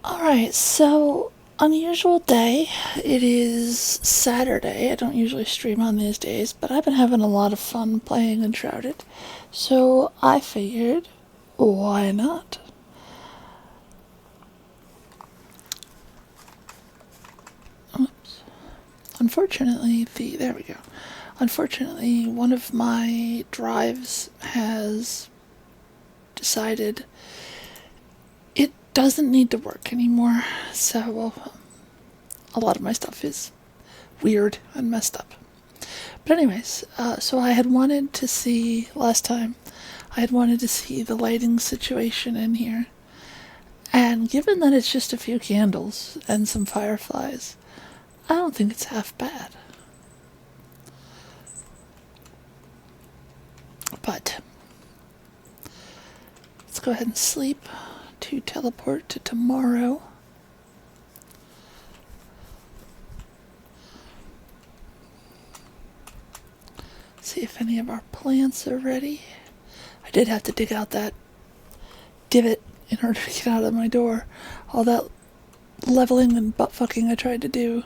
Alright, so unusual day. It is Saturday. I don't usually stream on these days, but I've been having a lot of fun playing Enshrouded. So I figured, why not? Oops. Unfortunately, there we go. Unfortunately, one of my drives has decided it doesn't need to work anymore, so a lot of my stuff is weird and messed up. But anyways, so I had wanted to see last time. I had wanted to see the lighting situation in here, and given that it's just a few candles and some fireflies, I don't think it's half bad. But let's go ahead and sleep to teleport to tomorrow. See if any of our plants are ready. I did have to dig out that divot in order to get out of my door. All that leveling and butt fucking I tried to do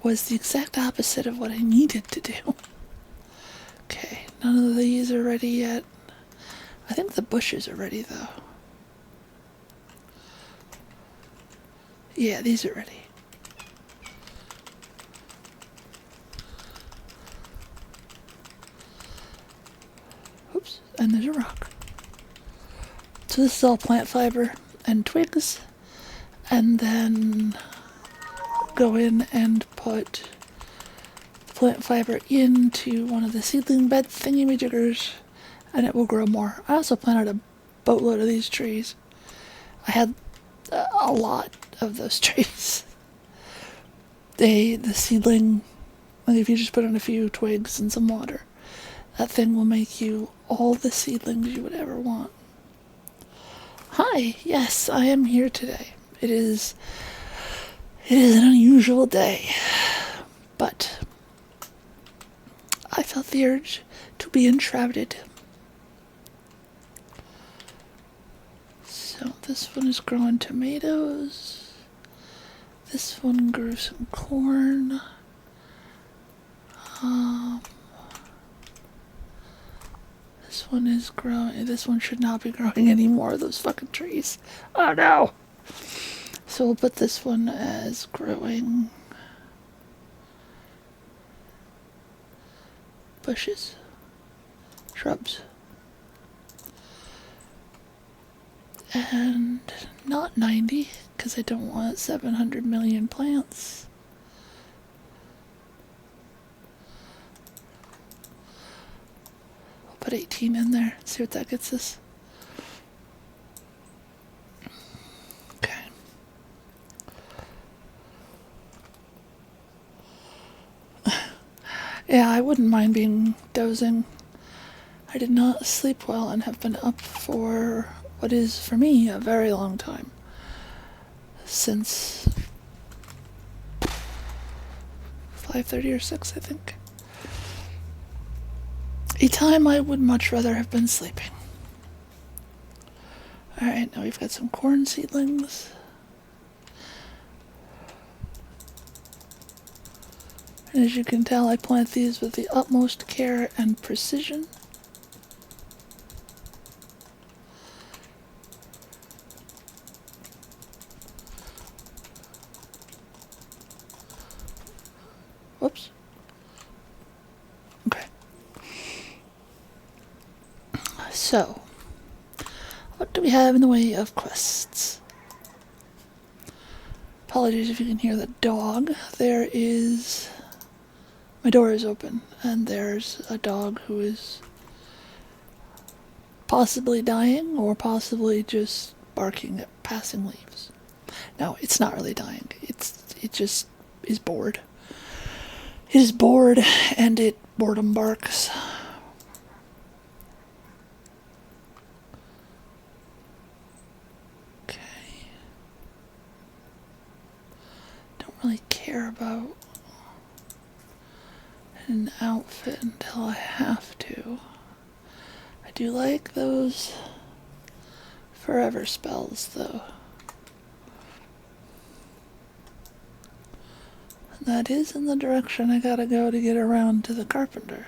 was the exact opposite of what I needed to do. Okay, none of these are ready yet. I think the bushes are ready though. Yeah, these are ready. Oops, and there's a rock. So this is all plant fiber and twigs, and then go in and put the plant fiber into one of the seedling bed thingy-majiggers, and it will grow more. I also planted a boatload of these trees. I had a lot of those trees. The seedling, like if you just put in a few twigs and some water, that thing will make you all the seedlings you would ever want. Hi, yes, I am here today. It is an unusual day, but I felt the urge to be enshrouded. So this one is growing tomatoes. This one grew some corn. This one is growing. This one should not be growing any more of those fucking trees. Oh no! So we'll put this one as growing bushes, shrubs, and not 90 because I don't want 700 million plants. I'll put 18 in there, see what that gets us. Okay. Yeah, I wouldn't mind being dozing. I did not sleep well and have been up for what is, for me, a very long time. Since 5:30 or 6, I think. A time I would much rather have been sleeping. Alright, now we've got some corn seedlings. And as you can tell, I plant these with the utmost care and precision. Whoops. Okay. So, what do we have in the way of quests? Apologies if you can hear the dog. There is... My door is open, and there's a dog who is possibly dying, or possibly just barking at passing leaves. No, it's not really dying. It just is bored. It is bored, and it boredom barks. Okay. Don't really care about an outfit until I have to. I do like those forever spells, though. That is in the direction I gotta go to get around to the carpenter.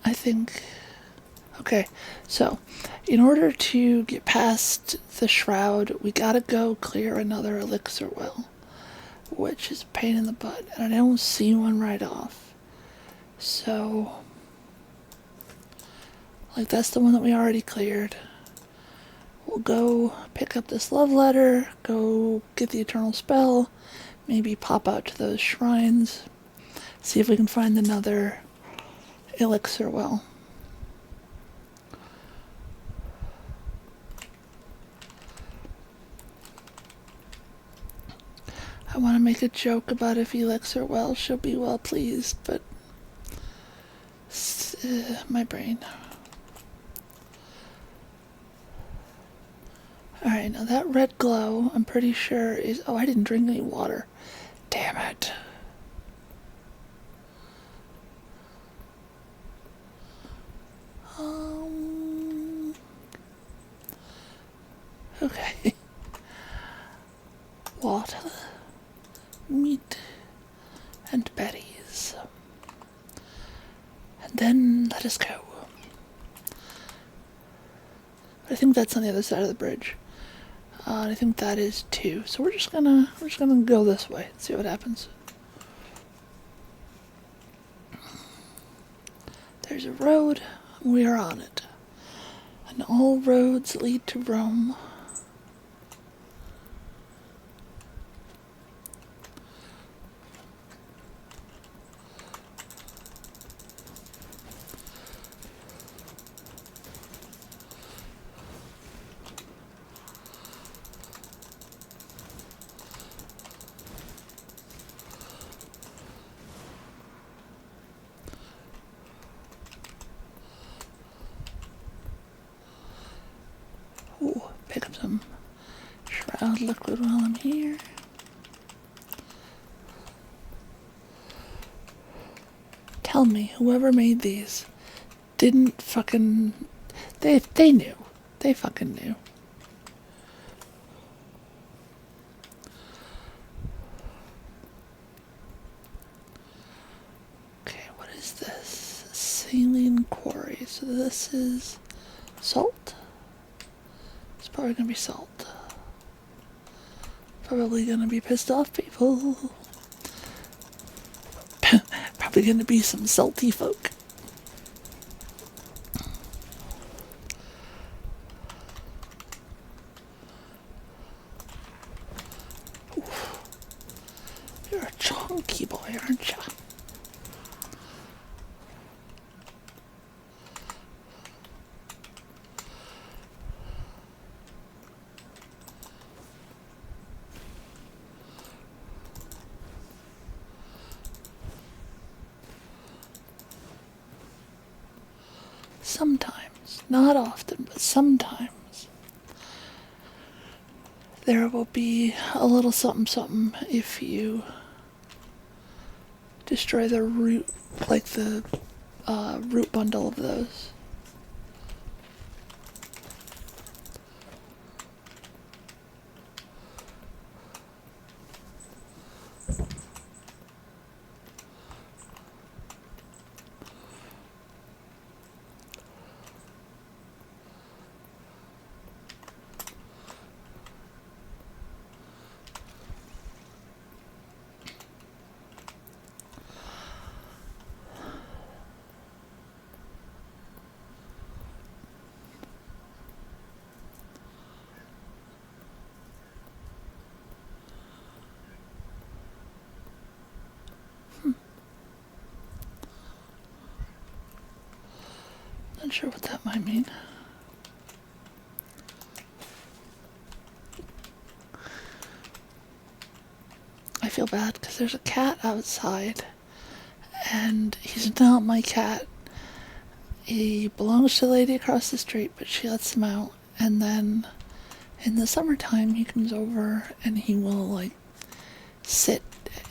I think... Okay, so in order to get past the shroud, we gotta go clear another elixir well, which is a pain in the butt, and I don't see one right off. So, like, that's the one that we already cleared. We'll go pick up this love letter, go get the eternal spell, maybe pop out to those shrines, see if we can find another elixir well. I want to make a joke about if elixir well, she'll be well pleased, but my brain. Alright, now that red glow, I'm pretty sure is... Oh, I didn't drink any water. Damn it. Okay. Water, meat, and berries. And then let us go. I think that's on the other side of the bridge. And I think that is too. So we're just gonna go this way and see what happens. There's a road, and we are on it. And all roads lead to Rome. Ooh, pick up some shroud liquid while I'm here. Tell me, whoever made these didn't fucking... They knew. They fucking knew. Okay, what is this? Saline quarry. So this is salt? It's probably gonna be salt. Probably gonna be pissed off people. Probably gonna be some salty folk. Oof. You're a chunky boy, aren't you? Sometimes, not often, but sometimes, there will be a little something something if you destroy the root, like the root bundle of those. Not sure what that might mean. I feel bad because there's a cat outside and he's not my cat. He belongs to the lady across the street, but she lets him out, and then in the summertime he comes over and he will like sit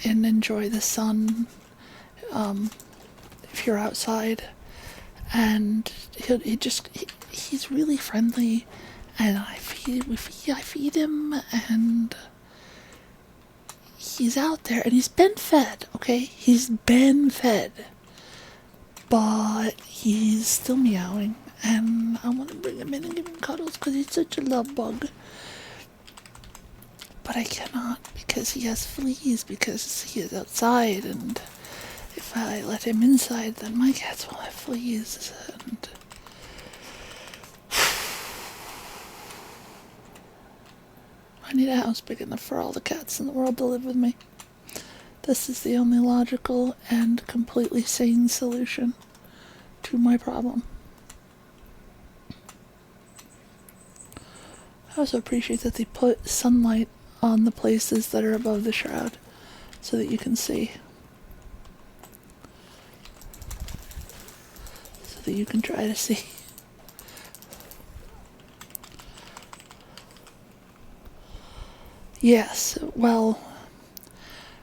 and enjoy the sun if you're outside, and he's really friendly, and I feed him, and he's out there, and he's been fed, okay? He's been fed, but he's still meowing, and I want to bring him in and give him cuddles because he's such a love bug. But I cannot because he has fleas, because he is outside, and if I let him inside, then my cats will have fleas, and I need a house big enough for all the cats in the world to live with me. This is the only logical and completely sane solution to my problem. I also appreciate that they put sunlight on the places that are above the shroud so that you can see. So that you can try to see. Yes, well,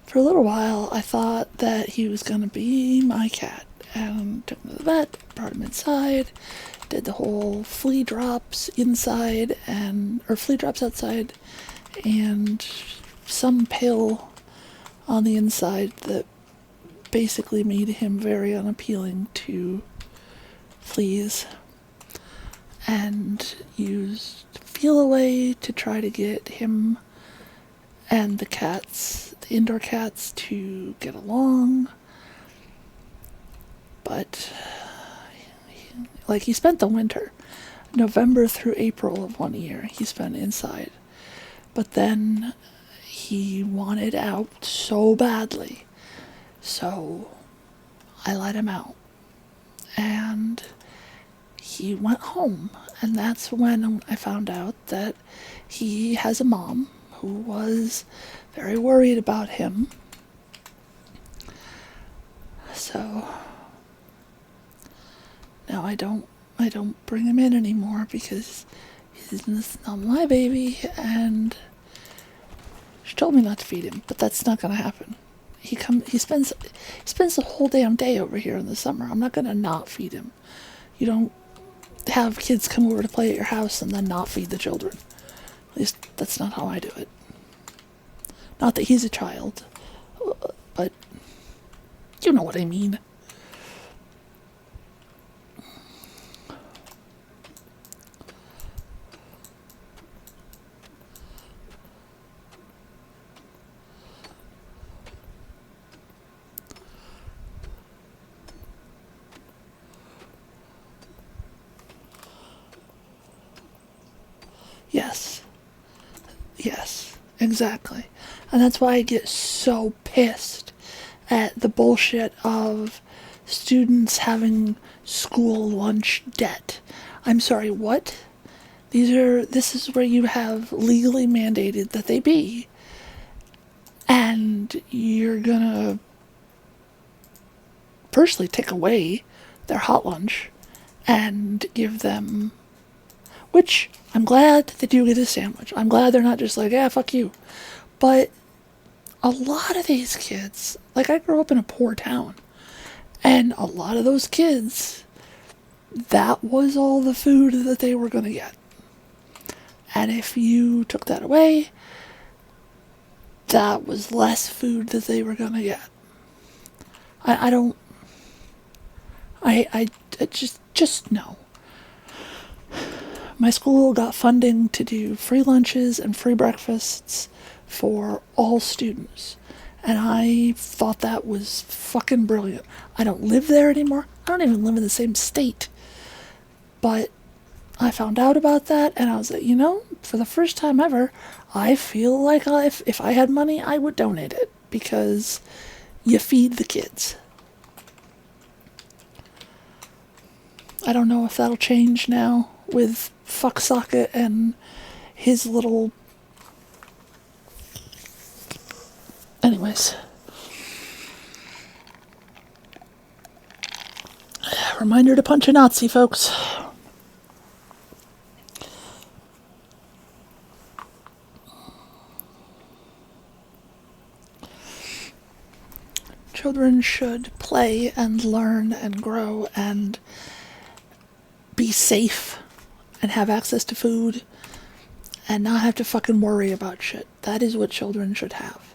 for a little while I thought that he was gonna be my cat, and took him to the vet, brought him inside, did the whole flea drops inside or flea drops outside, and some pill on the inside that basically made him very unappealing to fleas, and used Feel Away to try to get him and the cats, the indoor cats, to get along. But he spent the winter, November through April of one year, he spent inside. But then he wanted out so badly, so I let him out. And he went home, and that's when I found out that he has a mom who was very worried about him. So now I don't bring him in anymore because he's not my baby, and she told me not to feed him, but that's not gonna happen. He spends the whole damn day over here in the summer. I'm not gonna not feed him. You don't have kids come over to play at your house and then not feed the children. At least that's not how I do it. Not that he's a child, but you know what I mean. Yes, exactly. And that's why I get so pissed at the bullshit of students school lunch debt. I'm sorry, what? This is where you have legally mandated that they be. And you're gonna firstly take away their hot lunch and give them, which I'm glad they do get a sandwich. I'm glad they're not just like, yeah, fuck you. But a lot of these kids, I grew up in a poor town, and a lot of those kids, that was all the food that they were going to get. And if you took that away, that was less food that they were going to get. I just no. My school got funding to do free lunches and free breakfasts for all students. And I thought that was fucking brilliant. I don't live there anymore. I don't even live in the same state. But I found out about that, and I was like, for the first time ever, I feel like if I had money, I would donate it. Because you feed the kids. I don't know if that'll change now with Fucksocket and his little... Anyways. Reminder to punch a Nazi, folks. Children should play and learn and grow and be safe and have access to food and not have to fucking worry about shit. That is what children should have.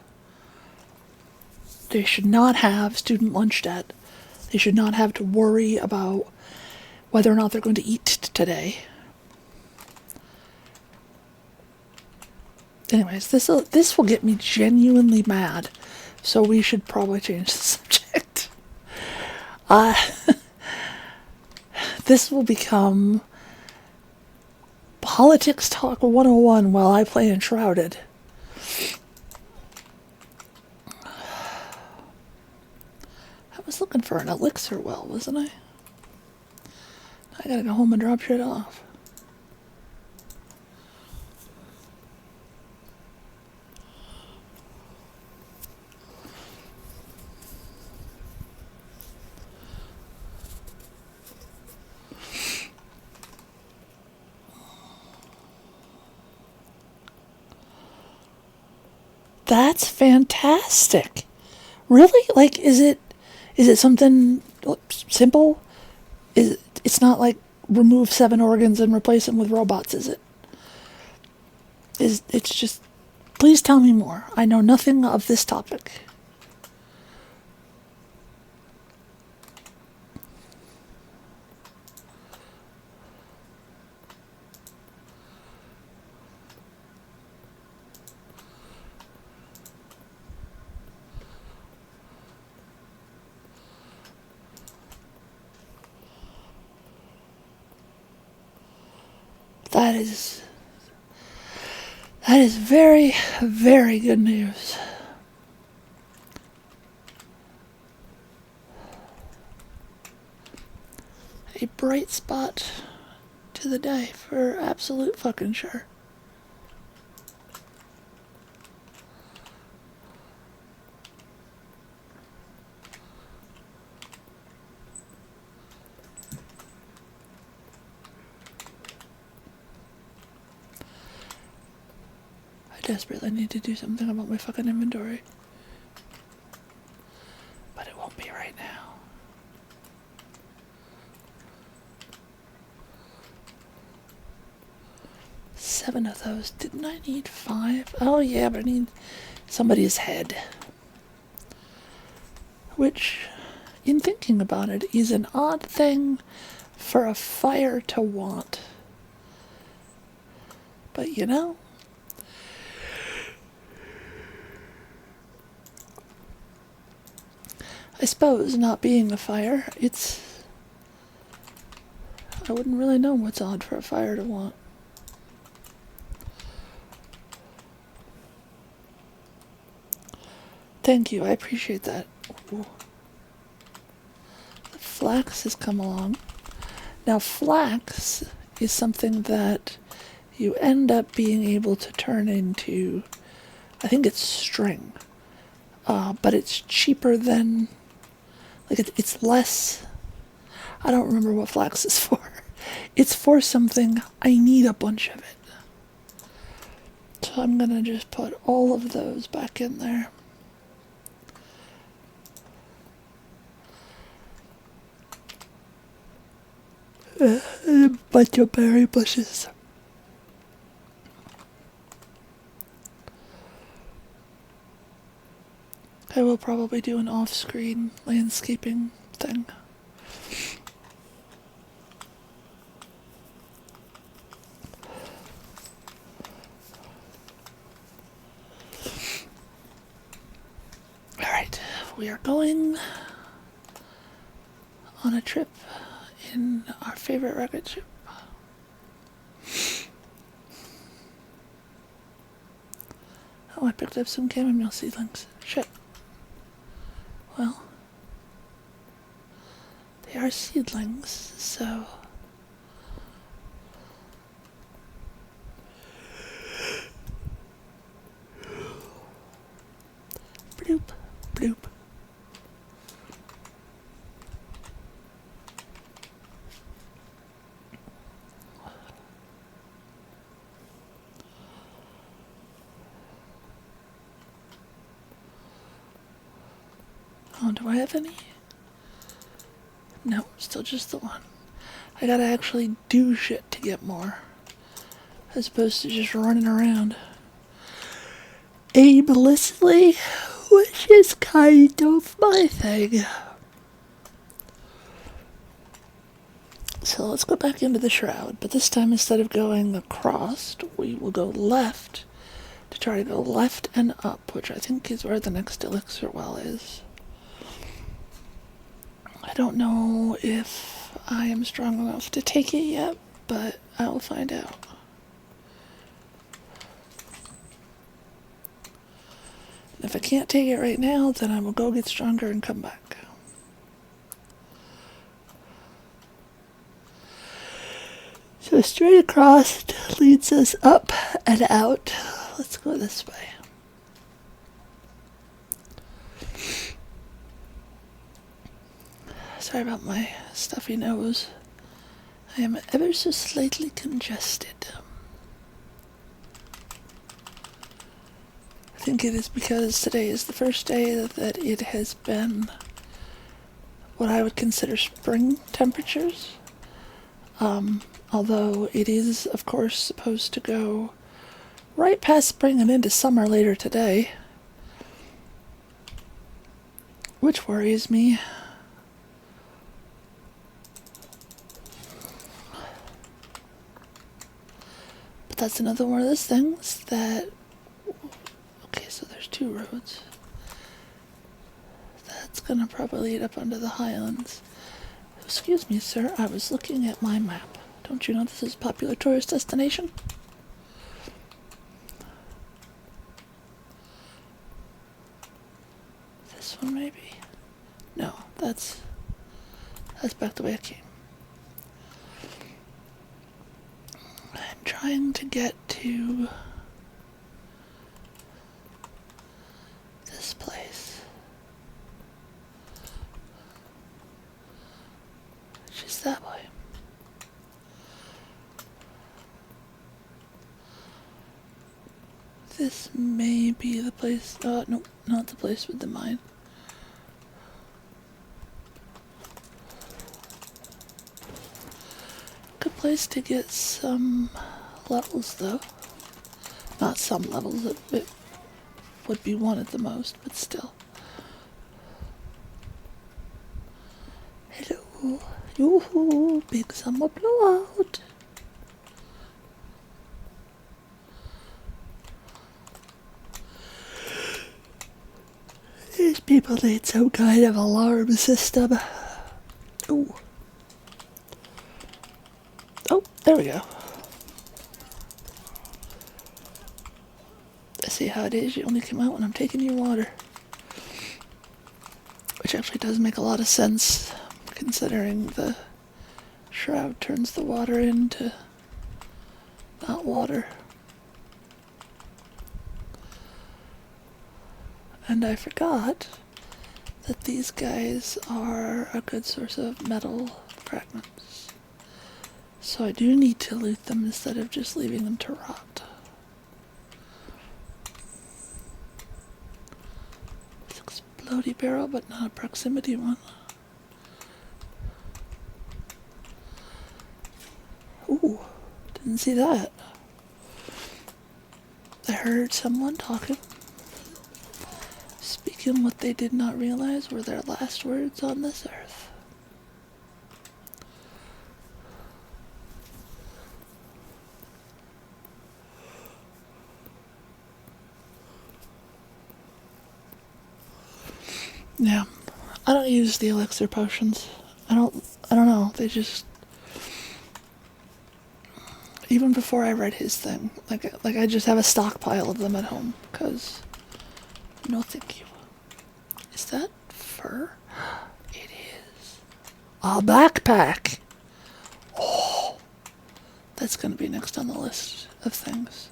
They should not have student lunch debt. They should not have to worry about whether or not they're going to eat today. Anyways, this will get me genuinely mad, so we should probably change the subject. This will become Politics Talk 101 while I play Enshrouded. I was looking for an elixir well, wasn't I? I gotta go home and drop shit off. That's fantastic. Really? Like, is it something simple? It's not like remove 7 organs and replace them with robots, is it? It's just, please tell me more. I know nothing of this topic. That is very, very good news. A bright spot to the day for absolute fucking sure. Desperately need to do something about my fucking inventory. But it won't be right now. Seven of those. Didn't I need 5? Oh yeah, but I need somebody's head. Which, in thinking about it, is an odd thing for a fire to want. But you know, I suppose, not being a fire, I wouldn't really know what's odd for a fire to want. Thank you, I appreciate that. Ooh. The flax has come along. Now, flax is something that you end up being able to turn into, I think it's string, but it's cheaper than, like, it's less, I don't remember what flax is for. It's for something, I need a bunch of it. So I'm gonna just put all of those back in there. And a bunch of berry bushes. I will probably do an off-screen landscaping thing. Alright, we are going on a trip in our favorite rocket ship. Oh, I picked up some chamomile seedlings. Shit. Well, they are seedlings, so bloop, bloop. Oh, do I have any? No, still just the one. I gotta actually do shit to get more, as opposed to just running around aimlessly, which is kind of my thing. So let's go back into the shroud, but this time instead of going across, we will go left to try to go left and up, which I think is where the next elixir well is. I don't know if I am strong enough to take it yet, but I will find out. If I can't take it right now, then I will go get stronger and come back. So straight across leads us up and out. Let's go this way. Sorry about my stuffy nose. I am ever so slightly congested. I think it is because today is the first day that it has been what I would consider spring temperatures. Although it is, of course, supposed to go right past spring and into summer later today, which worries me. But that's another one of those things that... Okay, so there's 2 roads. That's gonna probably lead up onto the highlands. Excuse me, sir, I was looking at my map. Don't you know this is a popular tourist destination? This one, maybe? No, that's back the way I came. I'm trying to get to this place, which is that way. This may be the place. No, not the place with the mine. Good place to get some levels, though. Not some levels, it would be one at the most, but still. Hello. Yoo-hoo, big summer blowout. These people need some kind of alarm system. Ooh. Oh, there we go. I see how it is. You only come out when I'm taking your water. Which actually does make a lot of sense, considering the shroud turns the water into not water. And I forgot that these guys are a good source of metal fragments. So I do need to loot them instead of just leaving them to rot. It's an explodey barrel, but not a proximity one. Ooh, didn't see that. I heard someone talking. Speaking what they did not realize were their last words on this earth. Yeah, I don't use the elixir potions. I don't know, they just... Even before I read his thing, like I just have a stockpile of them at home, because... No thank you. Is that fur? It is. A backpack! Oh! That's gonna be next on the list of things.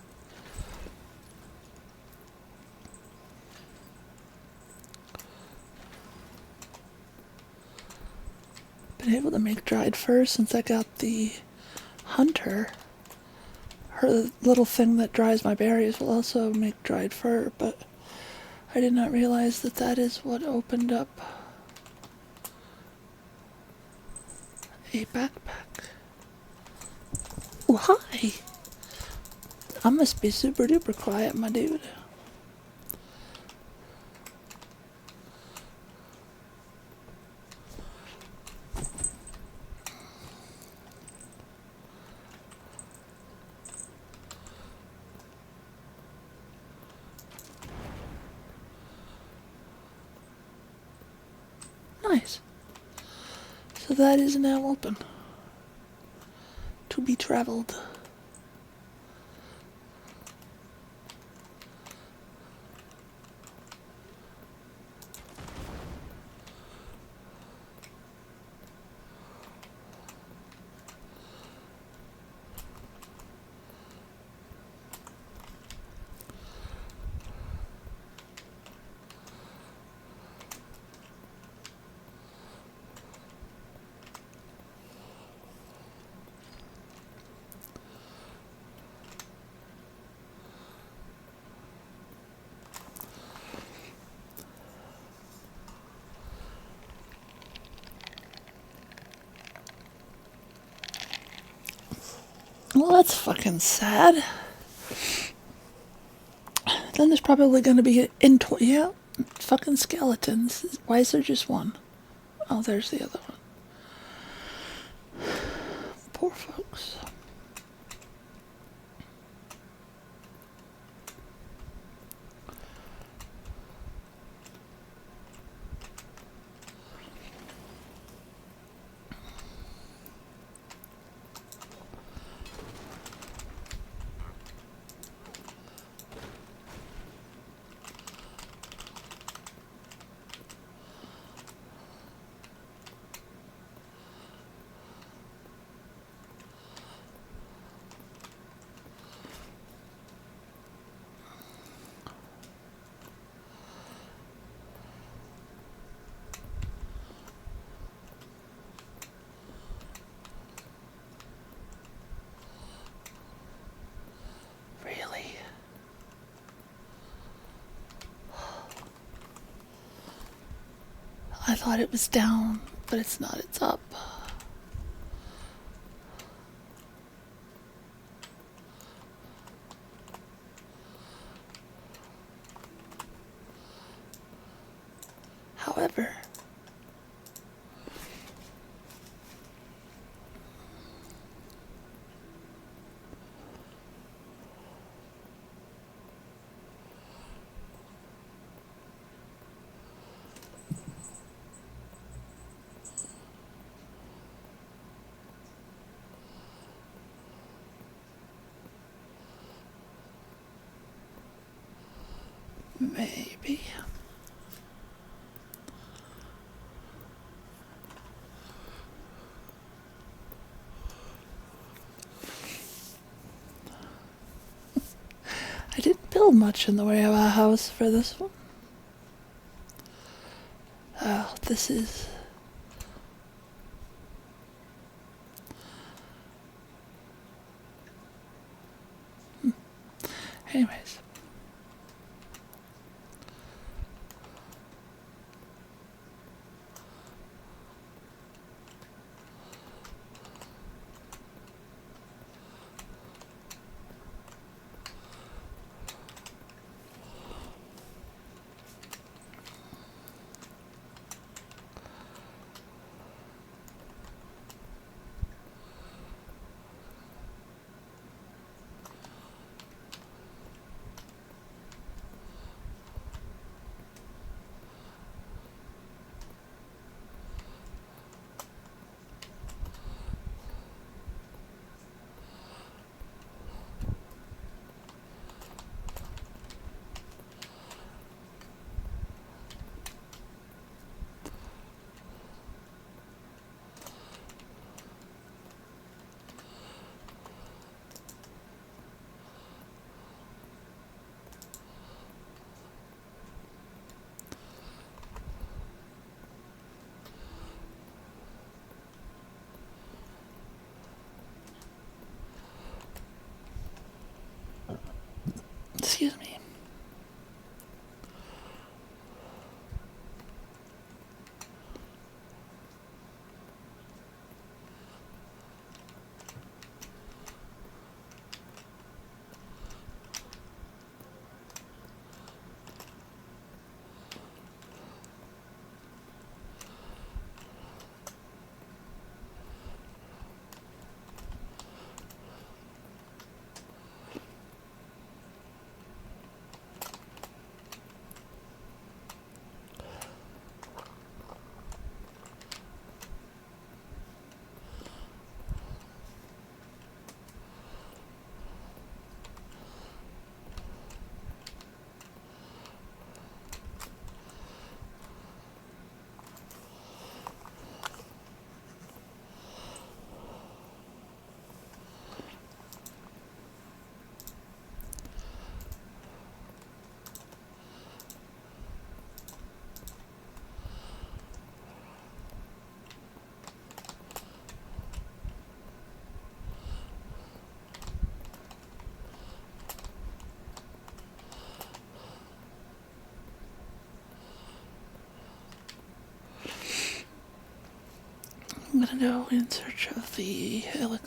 Been able to make dried fur since I got the hunter. Her little thing that dries my berries will also make dried fur, but I did not realize that that is what opened up a backpack. Oh, hi! I must be super duper quiet, my dude. Nice. So that is now open. To be traveled. Well, that's fucking sad. Then there's probably gonna be yeah, fucking skeletons. Why is there just one? Oh, there's the other one. Poor folks. Really? I thought it was down, but it's not, it's up. However, maybe. I didn't build much in the way of a house for this one. Oh, this is... Anyways. I'm gonna go in search of the helix.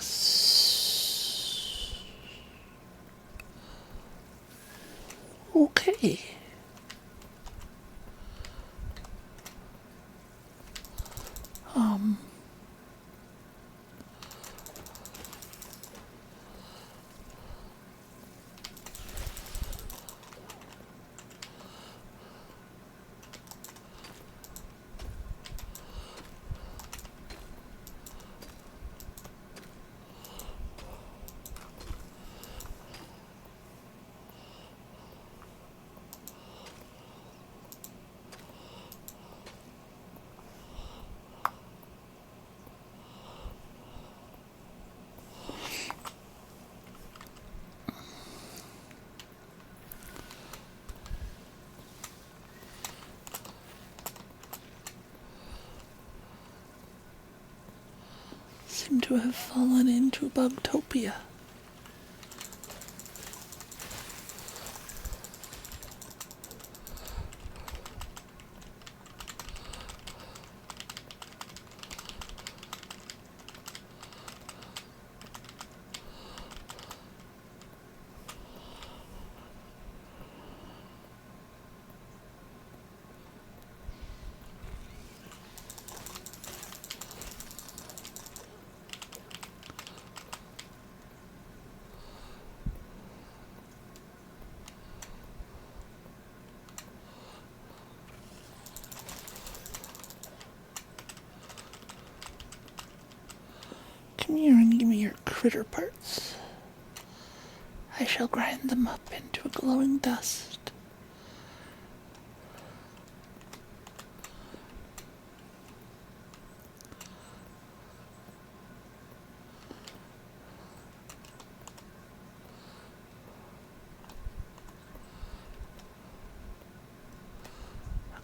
Okay. Um. Seem to have fallen into Bugtopia. Come here and give me your critter parts. I shall grind them up into a glowing dust.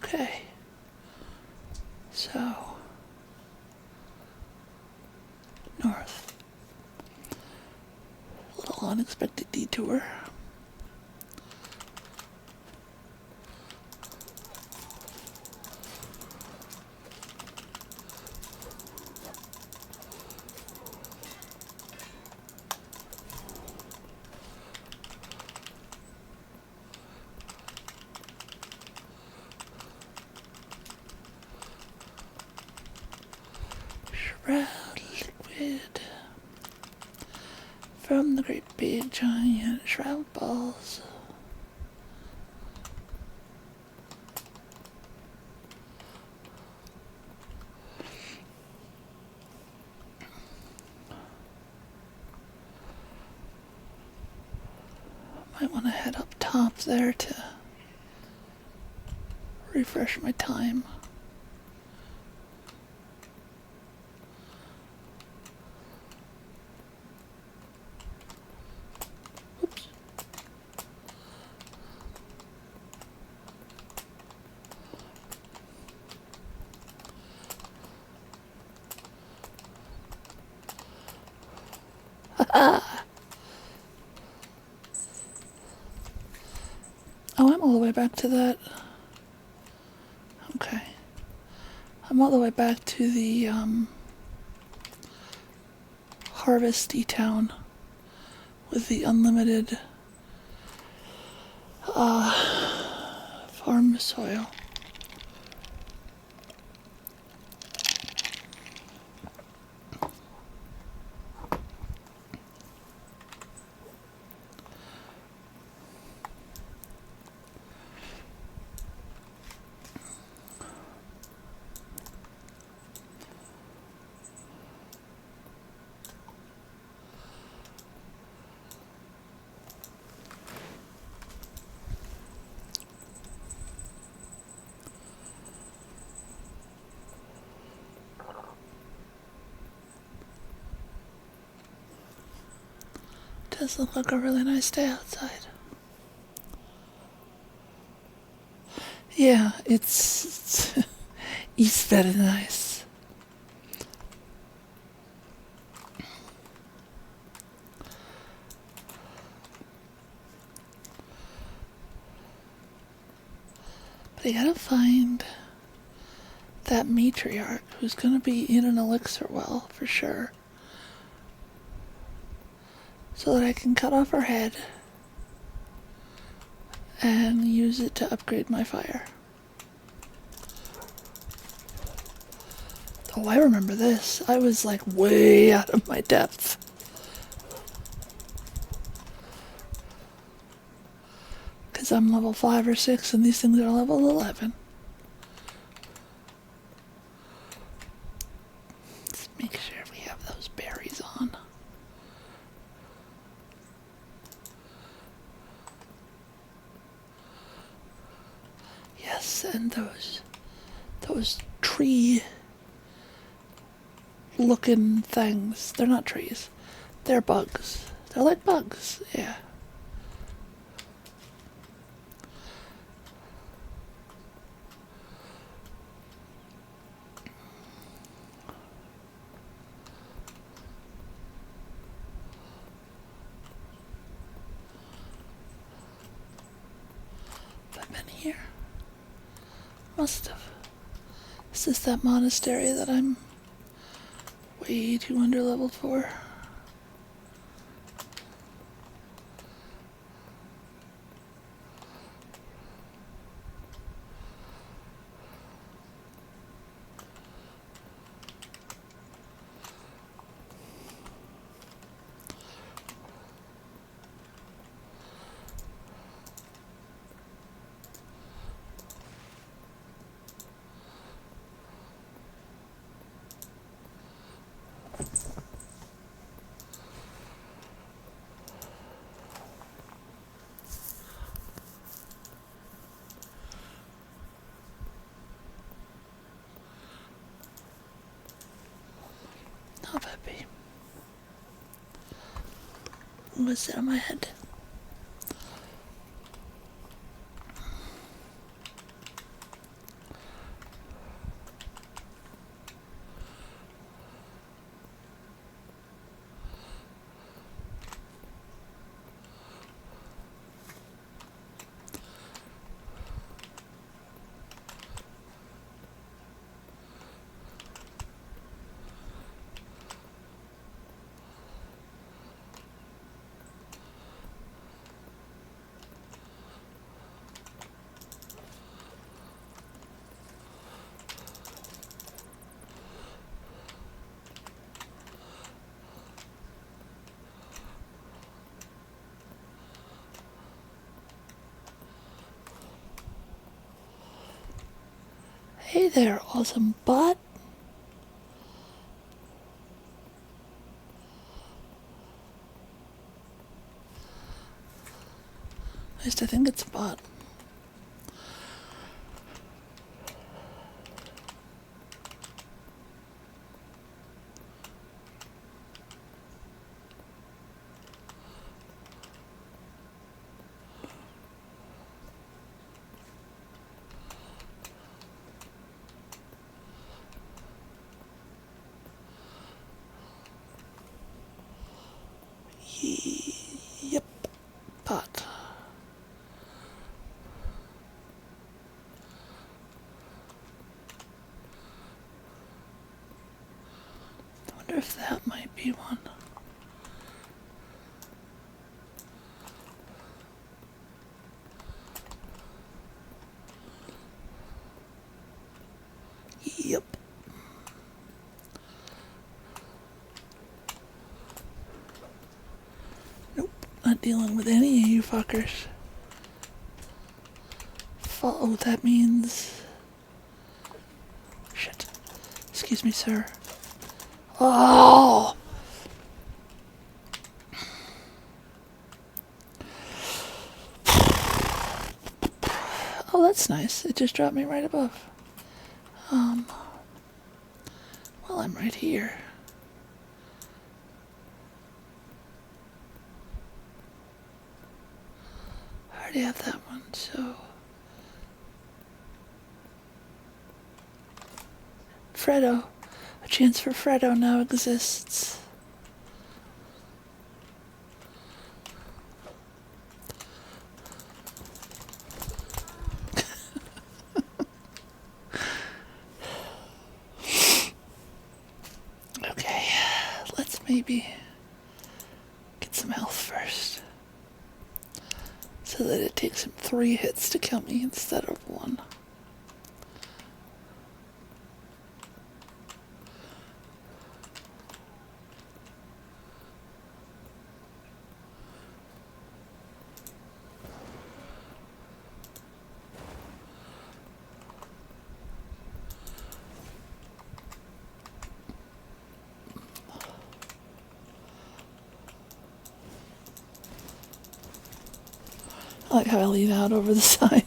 Okay. So, north. A little unexpected detour. Shroud liquid from the great big giant shroud balls. Might want to head up top there to refresh my time. Oops. Oh, I'm all the way back to that. Okay. I'm all the way back to the, harvesty town with the unlimited, farm soil. Does look like a really nice day outside. Yeah, it's very nice. But I gotta find that matriarch. who's gonna be in an elixir well, for sure. So that I can cut off her head and use it to upgrade my fire. Oh, I remember this. I was like way out of my depth. Because I'm level 5 or 6 and these things are level 11. Let's make sure we have those berries on. Yes, and those tree looking things. They're not trees. They're bugs. They're like bugs, yeah. Have I been here? Must have. Is this that monastery that I'm way too underleveled for? How happy. What's that on my head? Hey there, awesome bot. At least I think it's a bot. Yep, pot. I wonder if that might be one. Yep. Not dealing with any of you fuckers. Oh, that means... Shit. Excuse me, sir. Oh! Oh, that's nice. It just dropped me right above. Well, I'm right here. I already have that one, so... Freddo. A chance for Freddo now exists. let's maybe get some health first. So that it takes him 3 hits to kill me instead of 1. I like how I lean out over the side.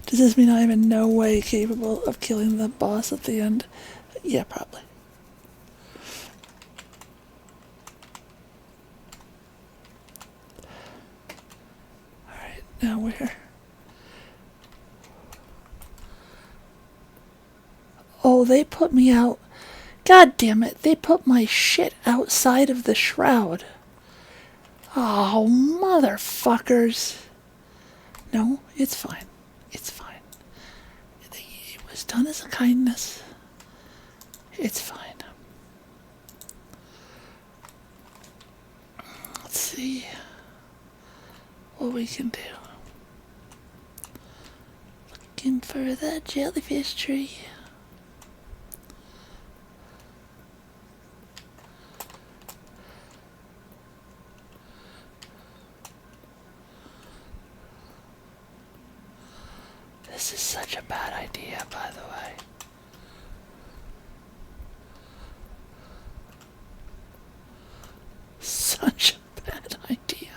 Does this mean I am in no way capable of killing the boss at the end? Yeah, probably. Alright, now where? Oh, they put me out. God damn it, they put my shit outside of the shroud. Oh, motherfuckers. No, it's fine. It's fine. It was done as a kindness. It's fine. Let's see what we can do. Looking for that jellyfish tree. This is such a bad idea, by the way. Such a bad idea.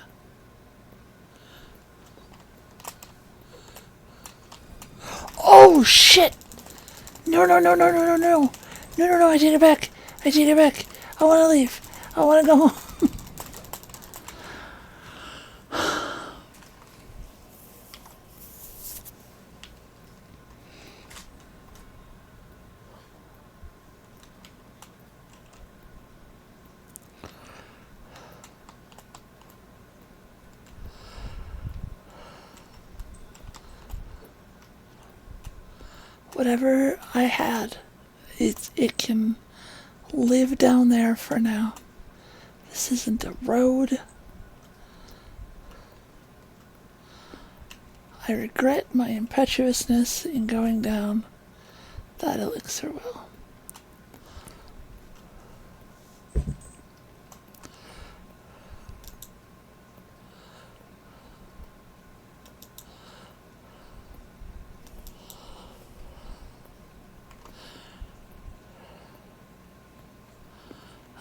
Oh, shit! No, no, no, no, no, no, no. No, no, no, I take it back. I take it back. I want to leave. I want to go home. Whatever I had, it can live down there for now. This isn't a road. I regret my impetuousness in going down that elixir well.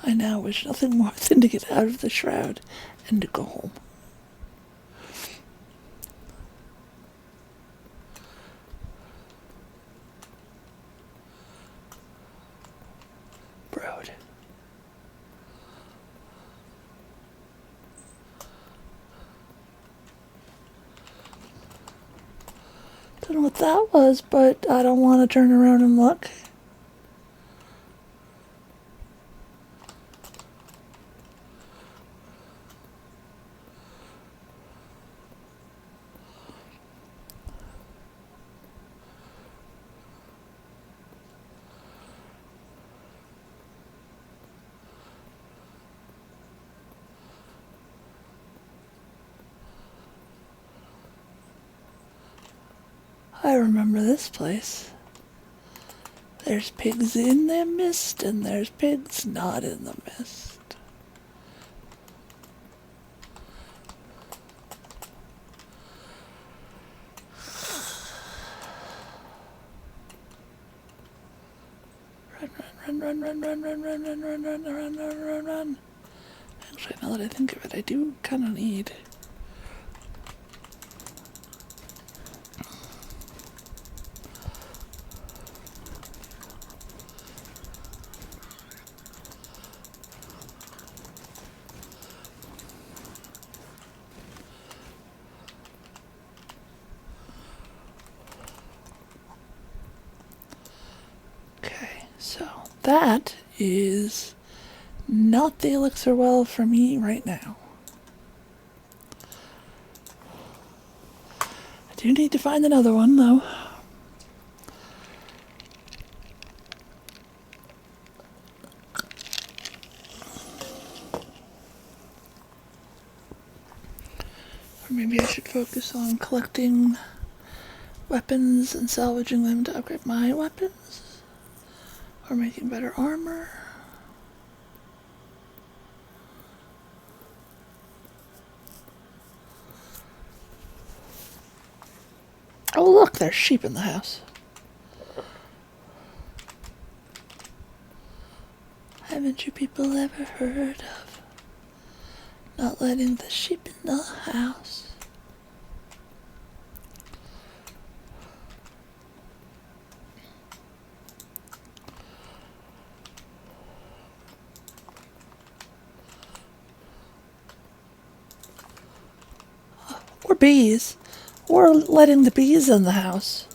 I now wish nothing more than to get out of the shroud and to go home. Broad. Don't know what that was, but I don't want to turn around and look. I remember this place. There's pigs in the mist, and there's pigs not in the mist. Run, run, run, run, run, run, run, run, run, run, run, run, run, run. Actually, now that I think of it, I do kind of need... So that is not the elixir well for me right now. I do need to find another one though. focus on collecting weapons and salvaging them to upgrade my weapons, or making better armor. Oh look, there's sheep in the house. Haven't you people ever heard of not letting the sheep in the house? Or bees. Or letting the bees in the house.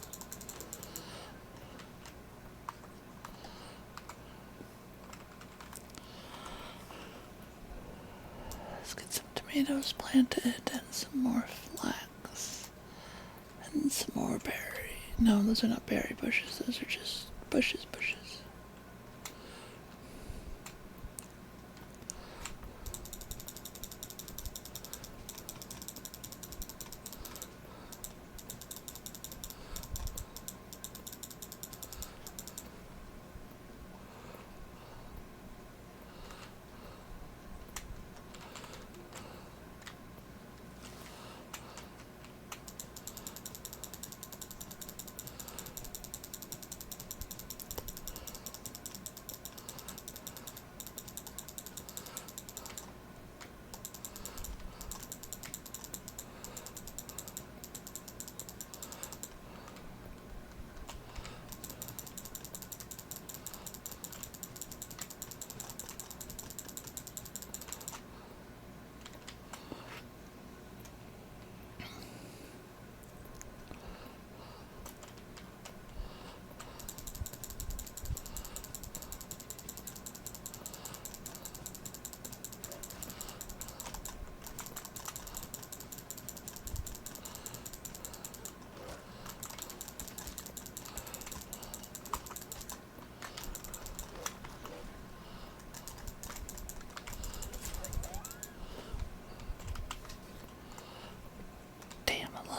Let's get some tomatoes planted and some more flax. And some more berry. No, those are not berry bushes. Those are just bushes.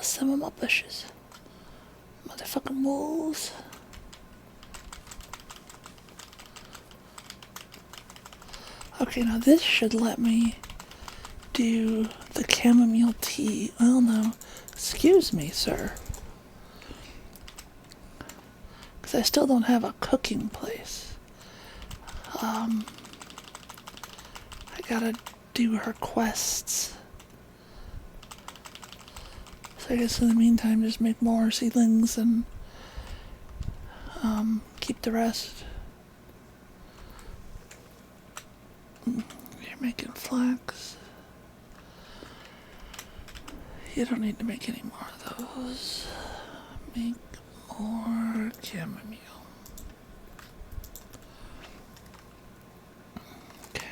Some of my bushes. Motherfucking wolves. Okay, now this should let me do the chamomile tea. Oh no. Excuse me, sir. Because I still don't have a cooking place. I gotta do her quests. So I guess in the meantime, just make more seedlings and keep the rest. You're making flax. You don't need to make any more of those. Make more chamomile. Okay.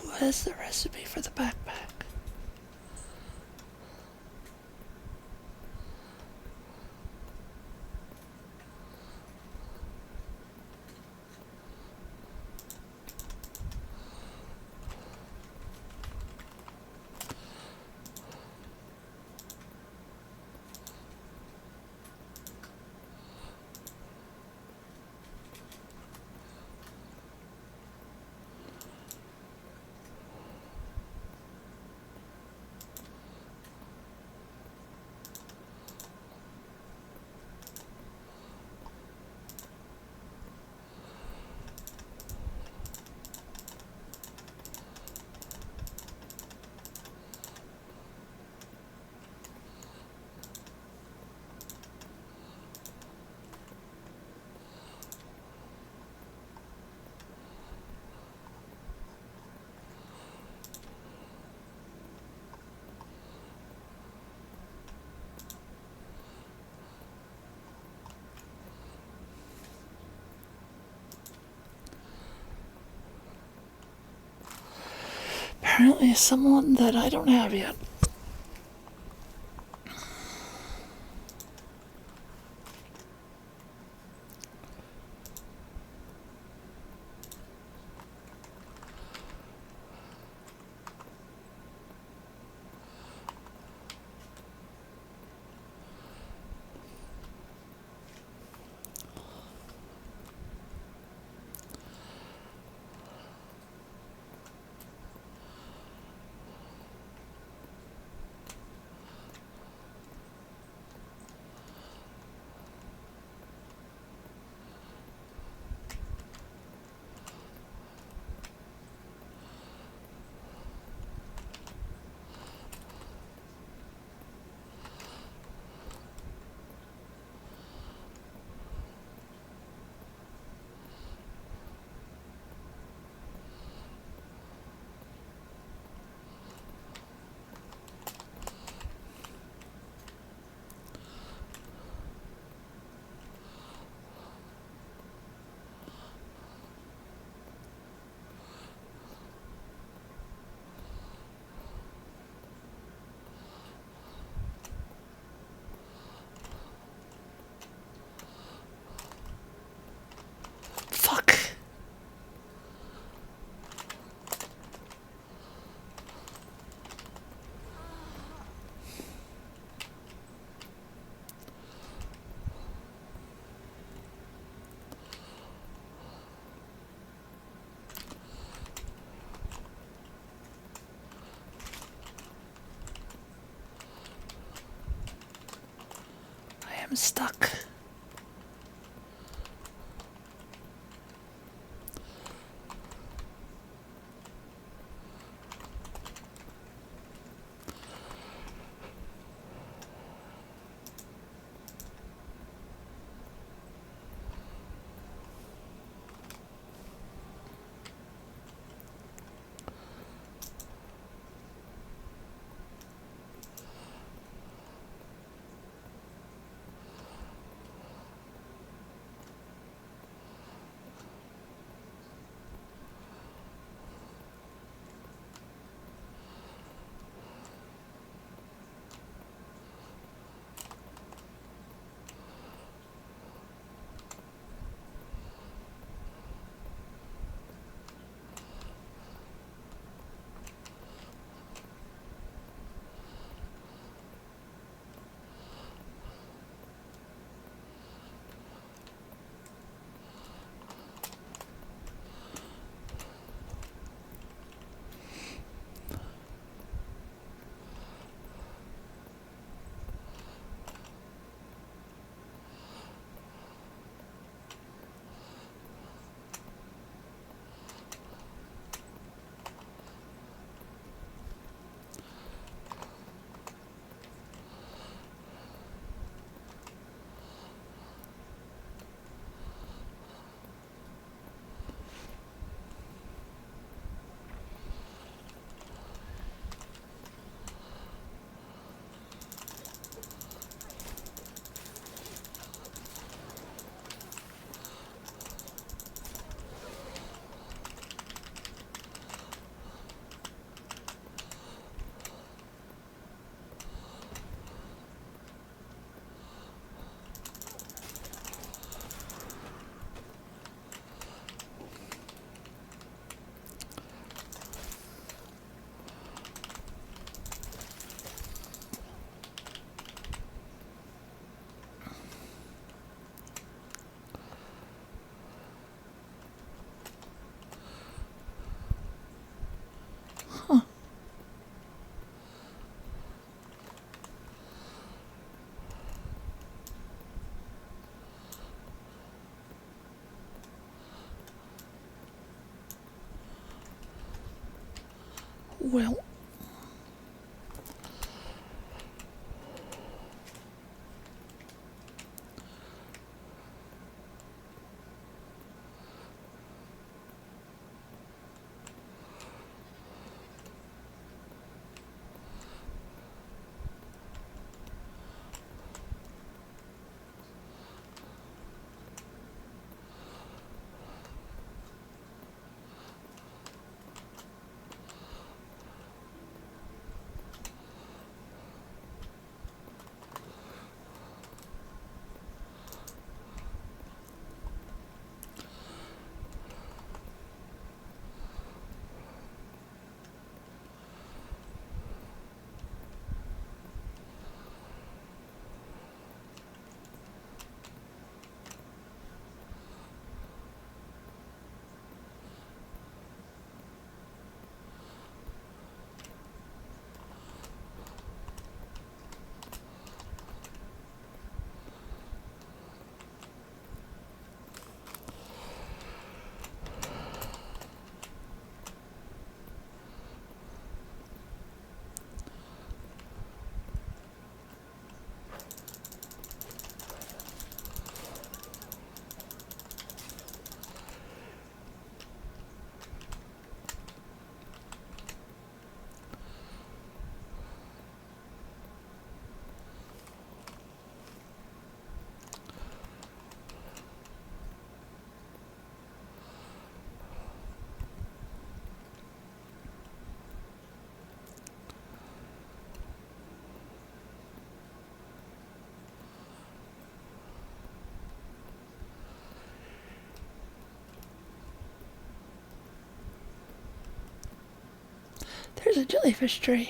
Who has the recipe for the backpack? apparently someone that I don't have yet. Fuck. I am stuck. Well, There's a jellyfish tree.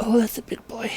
Oh, that's a big boy.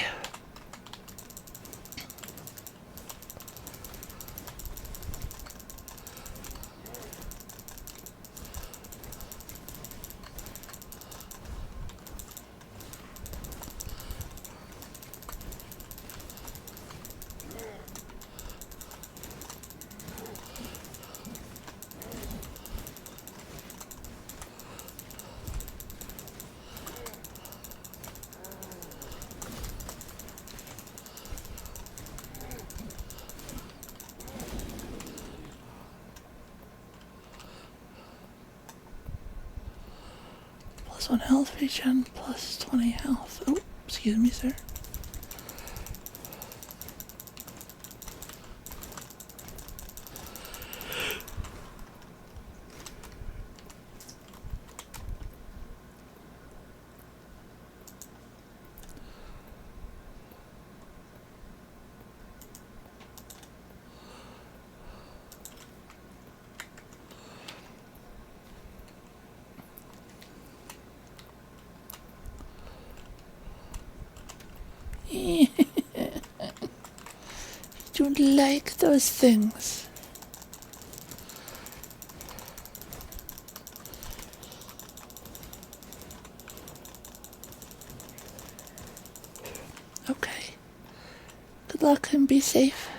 Plus 1 health regen, plus 20 health. Oh, excuse me, sir. Don't like those things. Okay. Good luck and be safe.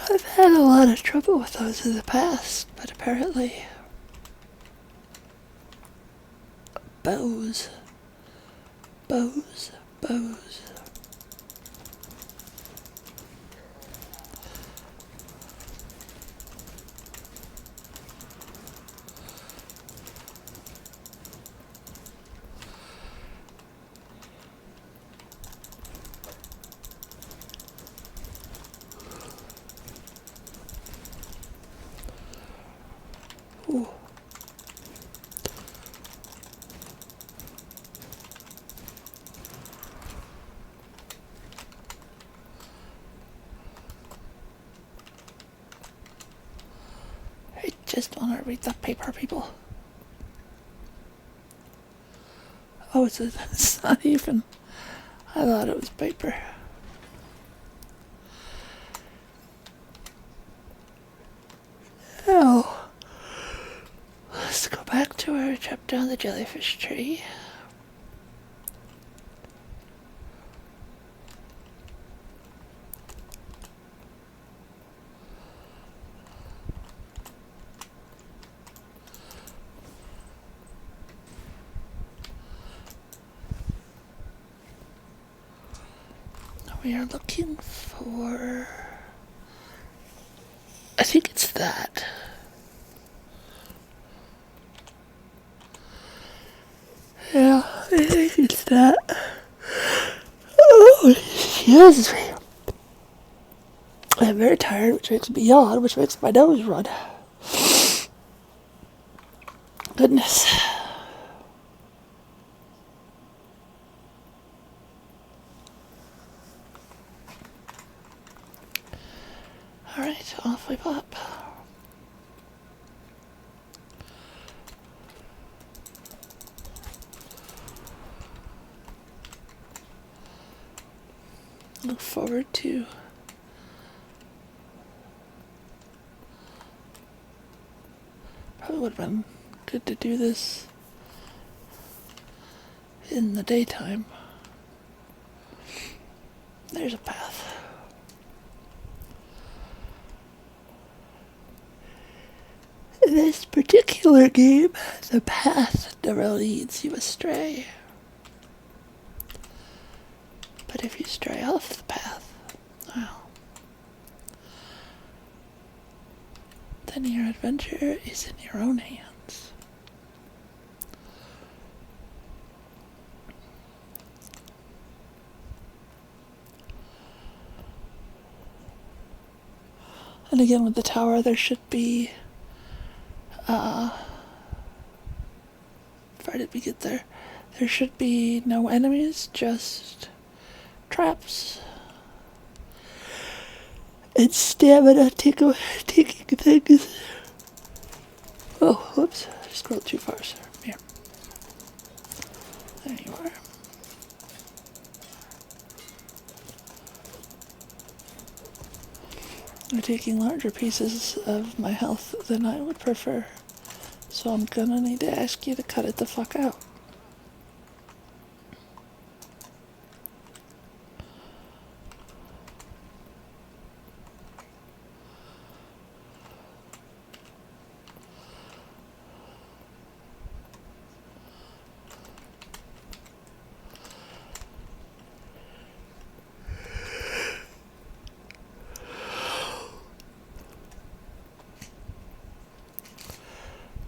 I've had a lot of trouble with those in the past, but apparently bows. Bows. Ooh. I just want to read the paper, people. Oh, it's not even. I thought it was paper. Oh. Let's go back to where I chopped down the jellyfish tree. We are looking for... I think it's that. Yeah, I think it's that. Oh, excuse me. I'm very tired, which makes me yawn, which makes my nose run. Goodness. Alright, off we pop. Look forward to probably would have been good to do this in the daytime. There's a path. In this particular game, the path never leads you astray. But if you stray off the path, well, then your adventure is in your own hands. And again, with the tower, there should be, where did we get there? There should be no enemies, just traps. And stamina taking things. Oh, whoops. I scrolled too far, sir. Here. There you are. You're taking larger pieces of my health than I would prefer. So I'm gonna need to ask you to cut it the fuck out.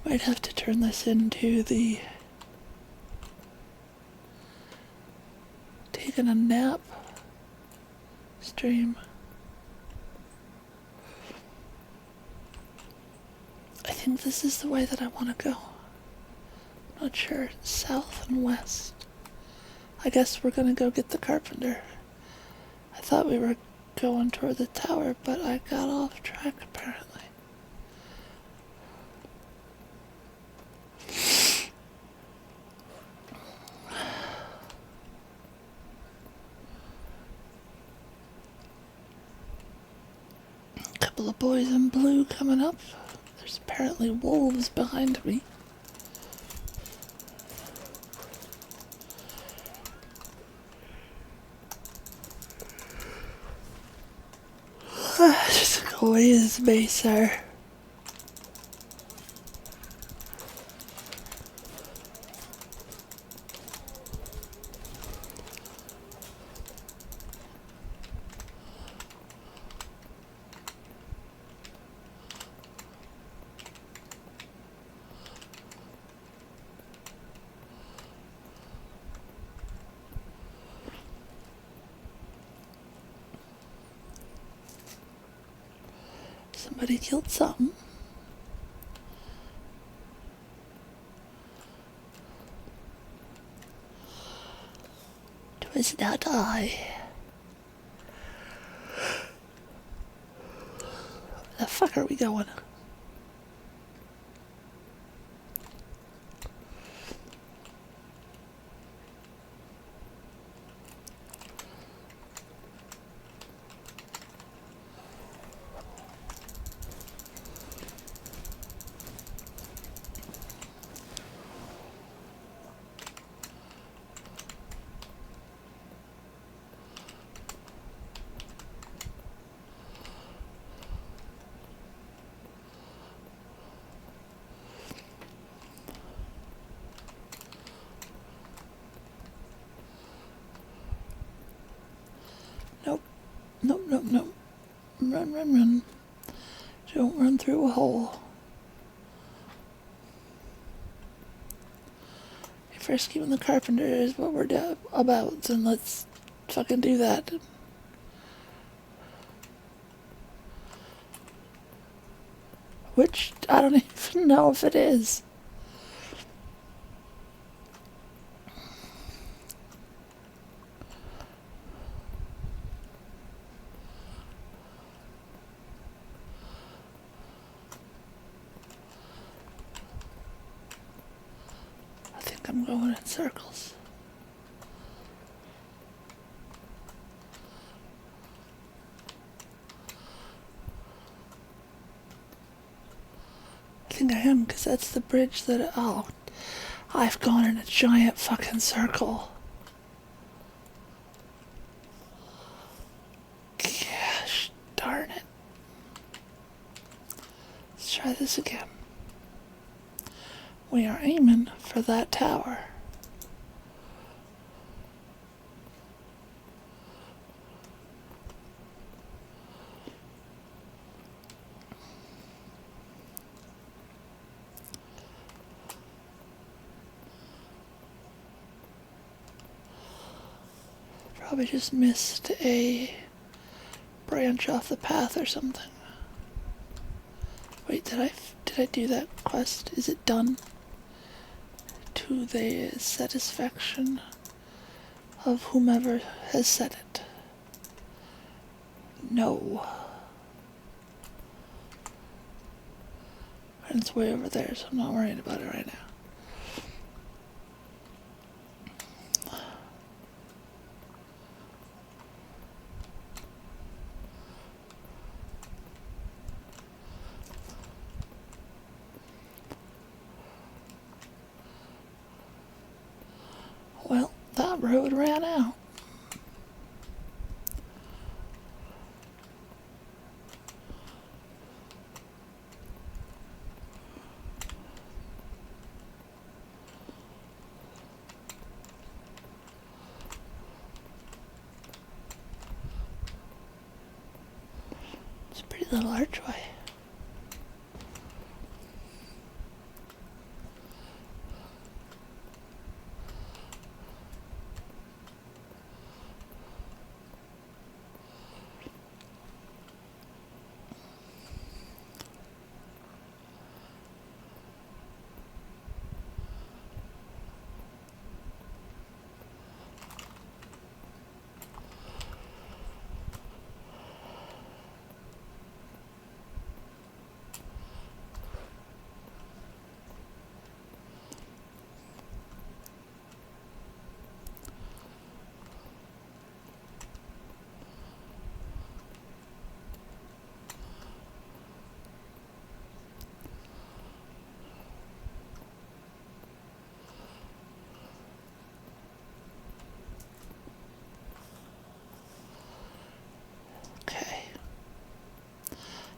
Might have to turn this into the taking a nap stream. I think this is the way that I want to go. Not sure. South and west. I guess we're gonna go get the carpenter. I thought we were going toward the tower, but I got off track apparently. Couple of boys in blue coming up. There's apparently wolves behind me. Just go with me, sir. Somebody killed something. Twas not I. Where the fuck are we going? Nope, nope, nope. Run, run, run. Don't run through a hole. If rescuing the carpenter is what we're about, then let's fucking do that. Which, I don't even know if it is. I'm going in circles. I think I am, because that's the bridge that, oh, I've gone in a giant fucking circle. Gosh, darn it. Let's try this again. We are aiming for that tower. Probably just missed a branch off the path or something. Wait, did I do that quest? Is it done? To the satisfaction of whomever has said it. No. And it's way over there, so I'm not worried about it right now. Well, that road ran out. It's a pretty little archway.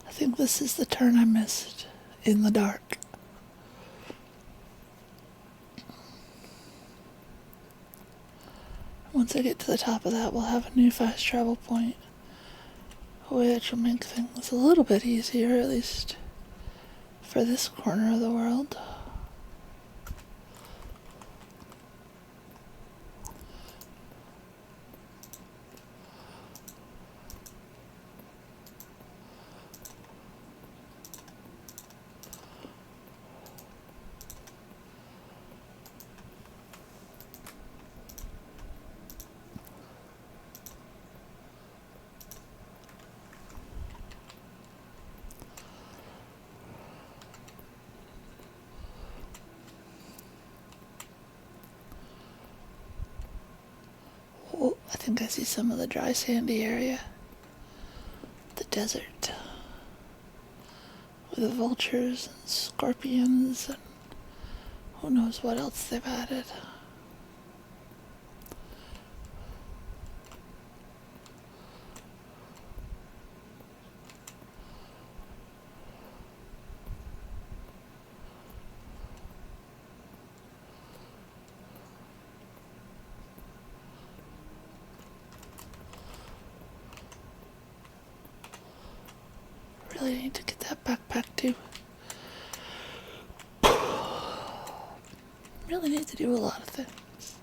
I think this is the turn I missed in the dark. Once I get to the top of that, we'll have a new fast travel point, which will make things a little bit easier, at least for this corner of the world. Oh, I think I see some of the dry sandy area. The desert. With the vultures and scorpions and who knows what else they've added. Really need to get that backpack too. Really need to do a lot of things.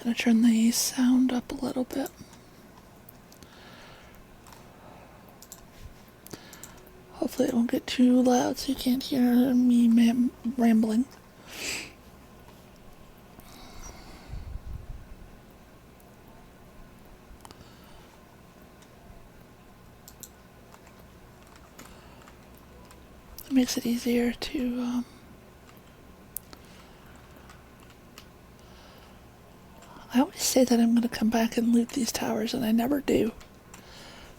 Gonna turn the sound up a little bit. Hopefully it won't get too loud so you can't hear me rambling. makes it easier to, I always say that I'm going to come back and loot these towers, and I never do.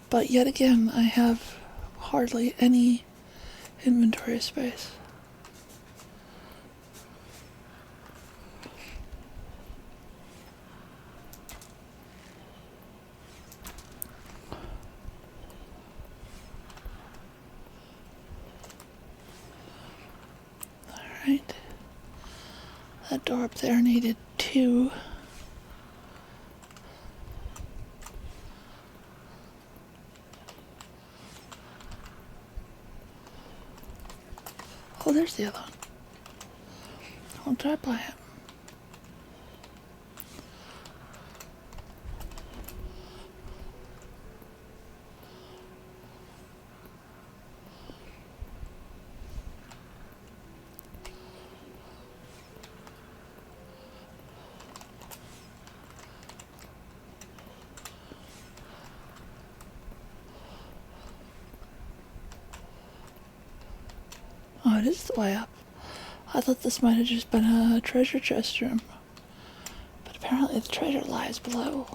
But yet again, I have hardly any inventory space. Alright. That door up there needed 2. Oh, there's the other one. I'll drive by it. Oh, it is the way up. I thought this might have just been a treasure chest room. But apparently the treasure lies below.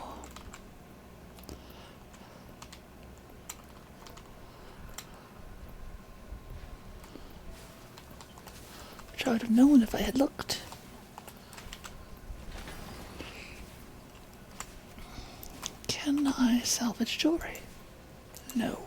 Which I would have known if I had looked. Can I salvage jewelry? No.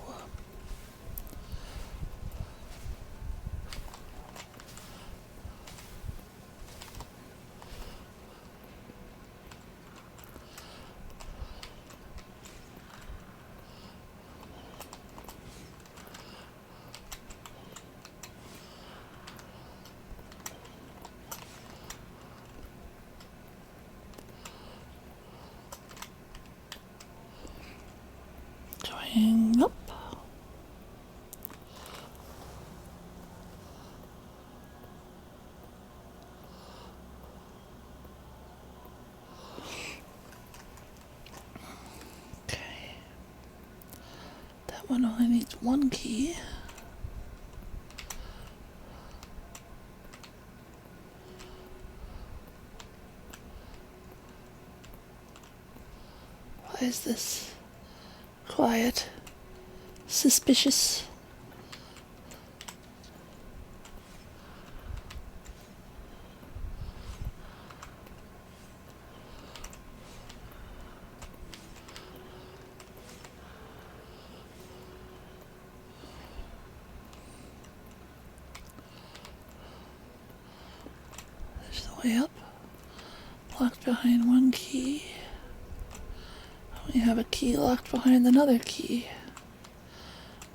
Going up. Okay. That one only needs 1 key. Why is this quiet? Suspicious. There's the way up. Locked behind 1 key. We have a key locked behind another key.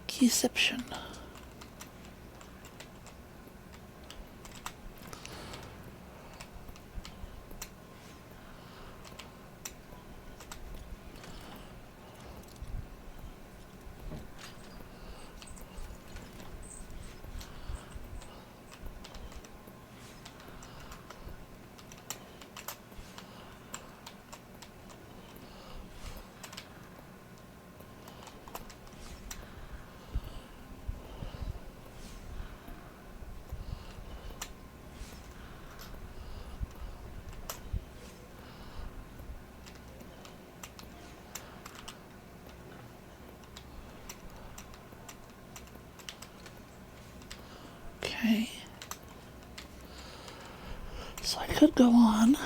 Keyception. Okay. So I could go on.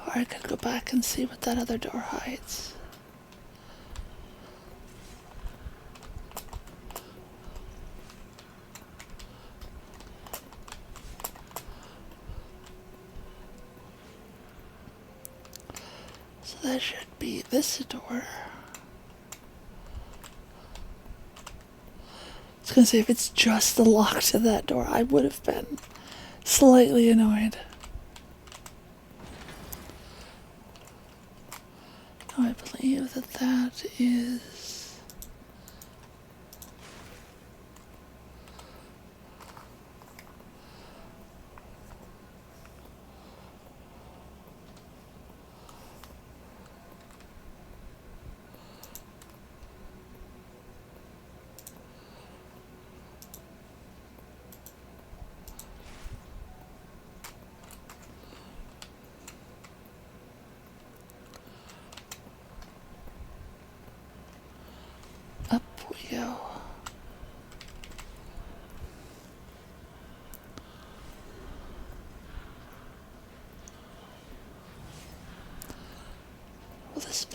Or I could go back and see what that other door hides. So that should be this door. I was gonna say, if it's just the lock to that door, I would have been slightly annoyed. I believe that that is...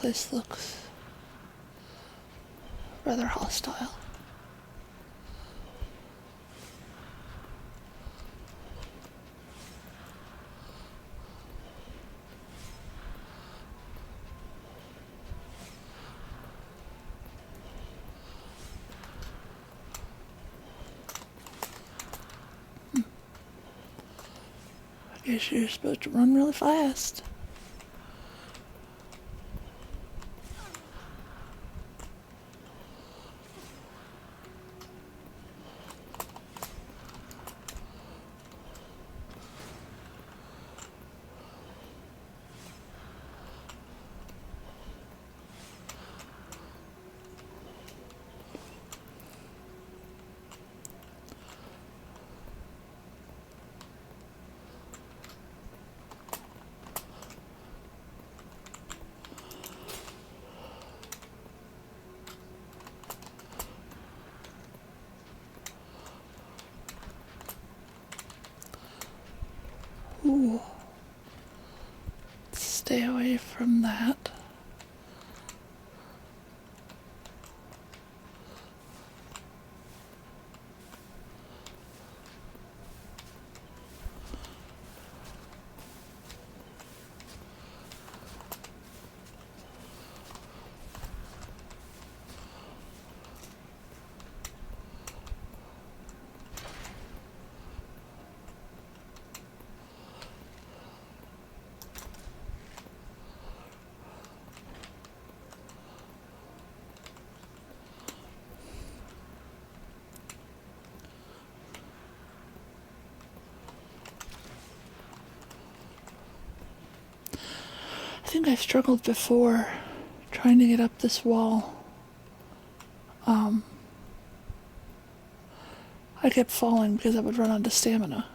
place looks rather hostile. I guess you're supposed to run really fast. Ooh. Stay away from that. I think I've struggled before trying to get up this wall. I kept falling because I would run out of stamina.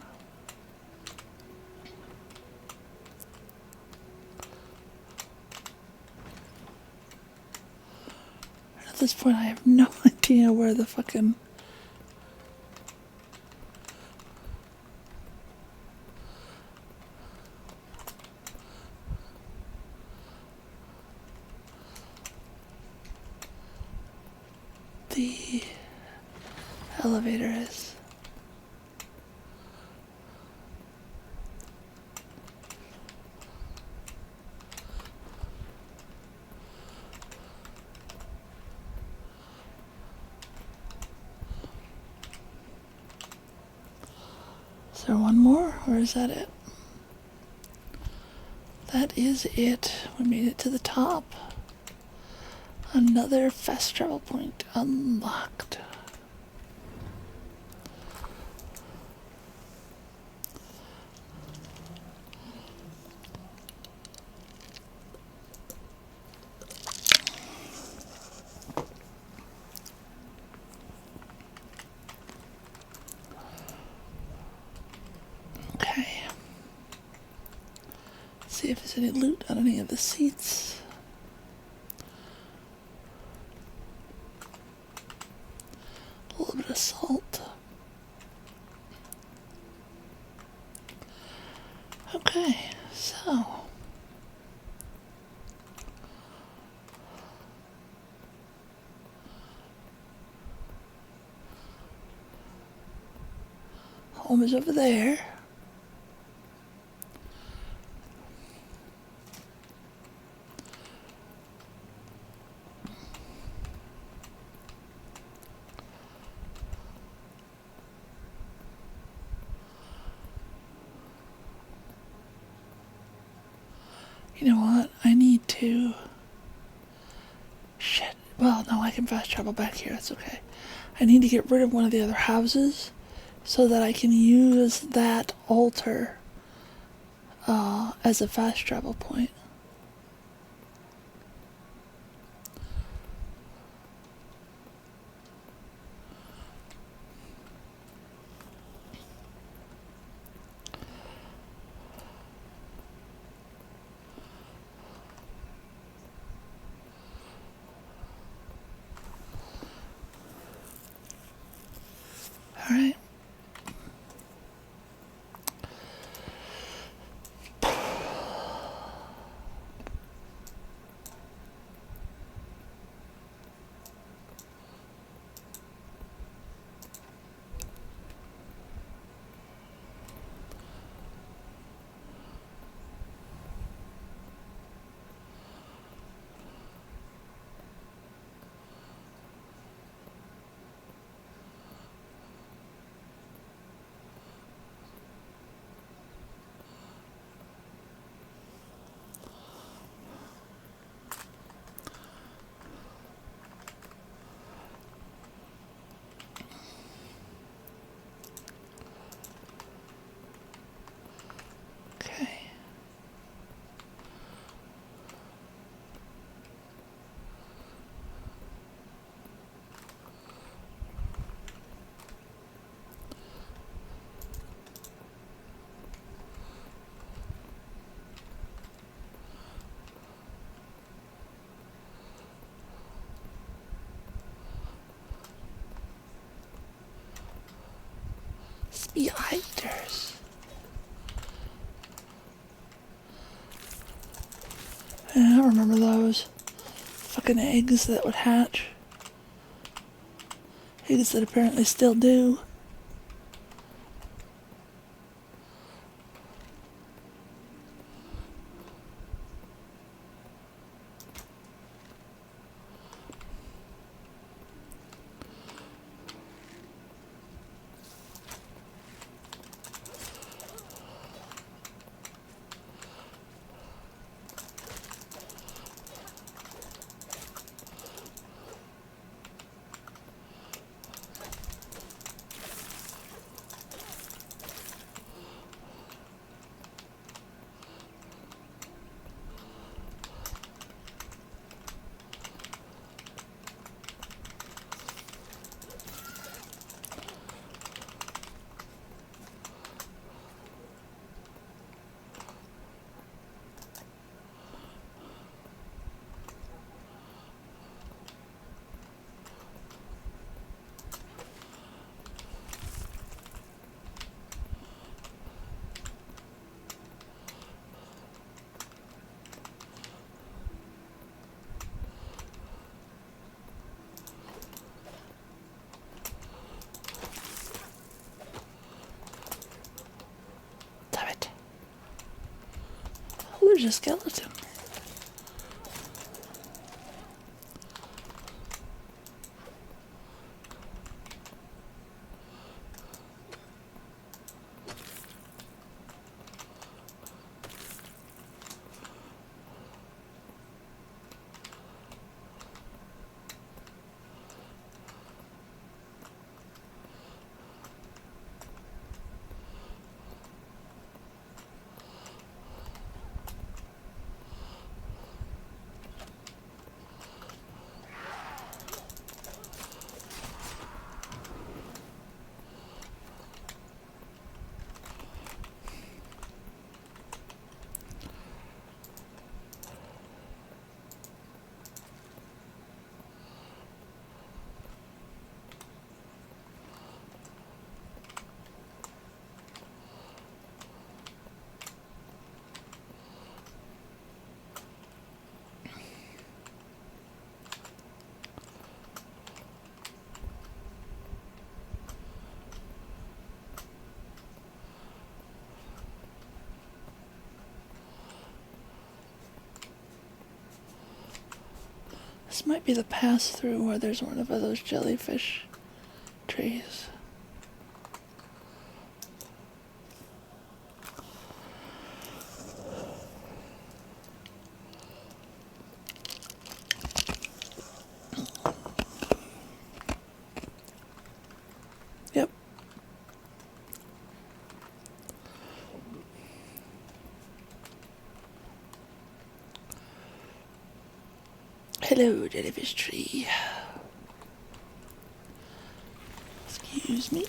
At this point, I have no idea where the fucking... the elevator is. Is there one more, or is that it? That is it. We made it to the top. Another fast travel point unlocked. Okay. Let's see if there's any loot on any of the seats. A little bit of salt. Okay, so home is over there. You know what? I need to... Shit. Well, no, I can fast travel back here. That's okay. I need to get rid of one of the other houses so that I can use that altar as a fast travel point. Alright. Spiders. Yeah, I remember those. Fucking eggs that would hatch. Eggs that apparently still do. Damn it. Oh, there's a skeleton. This might be the pass-through where there's one of those jellyfish trees. Yep. Hello, jellyfish tree. Excuse me.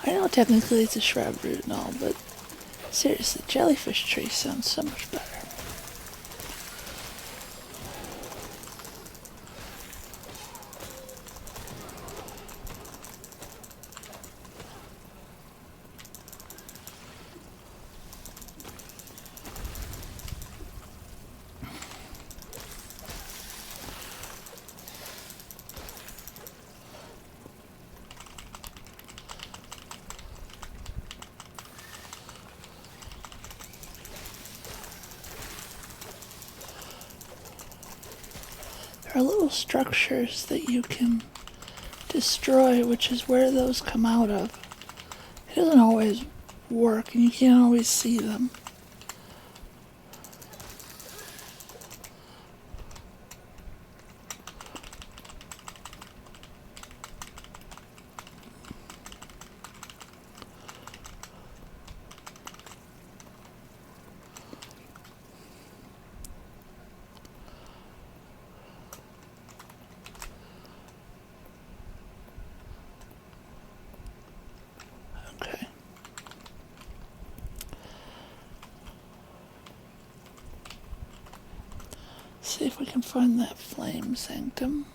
I know technically it's a shrub root and all, but seriously, jellyfish tree sounds so much better. There are little structures that you can destroy, which is where those come out of. It doesn't always work, and you can't always see them. Okay. See if we can find that flame sanctum.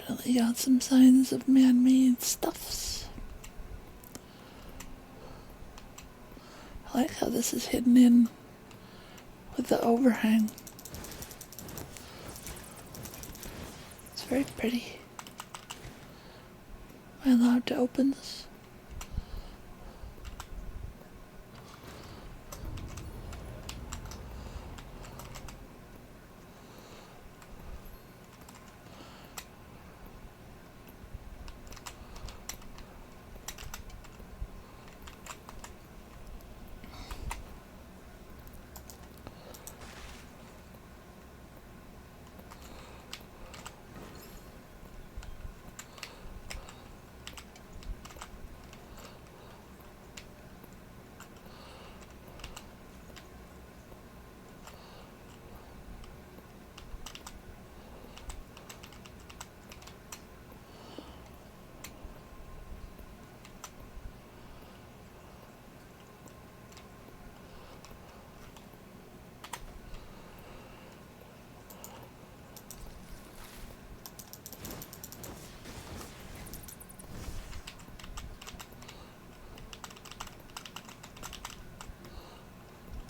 Definitely got some signs of man-made stuffs. I like how this is hidden in with the overhang. It's very pretty. Am I allowed to open this?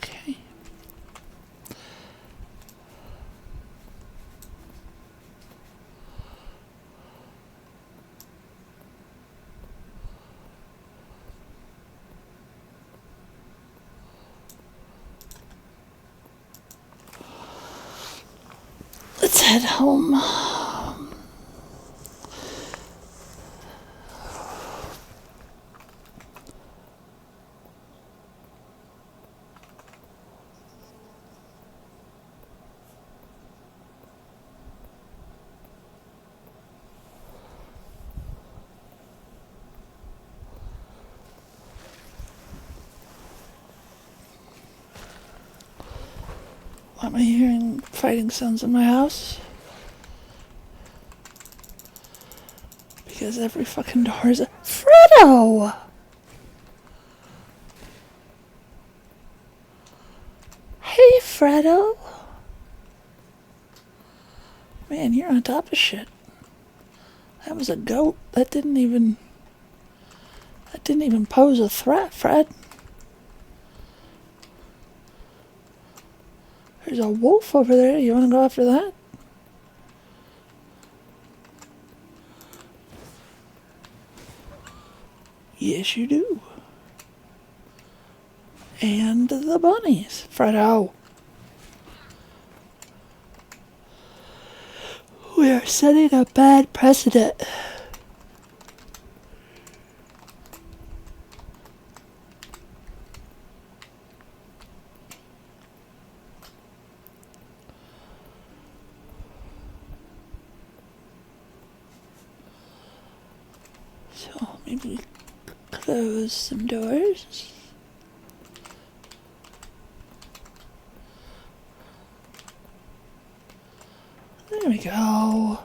Okay. Let's head home. Why am I hearing fighting sounds in my house? Because every fucking door is a Freddo! Hey, Freddo! Man, you're on top of shit. That was a goat. That didn't even pose a threat, Fred. There's a wolf over there. You want to go after that? Yes, you do. And the bunnies, Freddo. We are setting a bad precedent. So maybe we close some doors. There we go.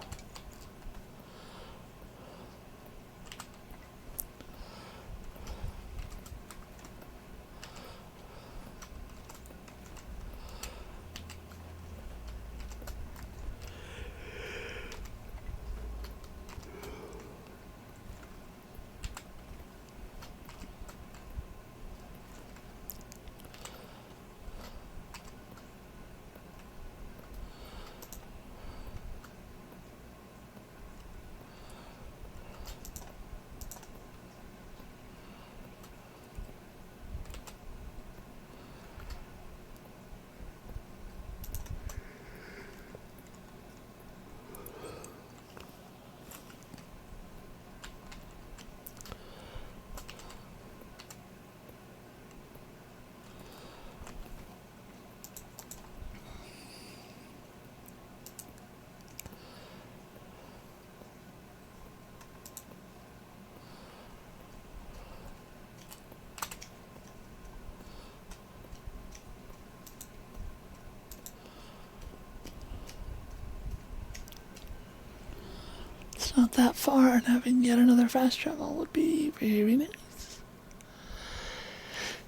It's not that far, and having yet another fast travel would be very nice.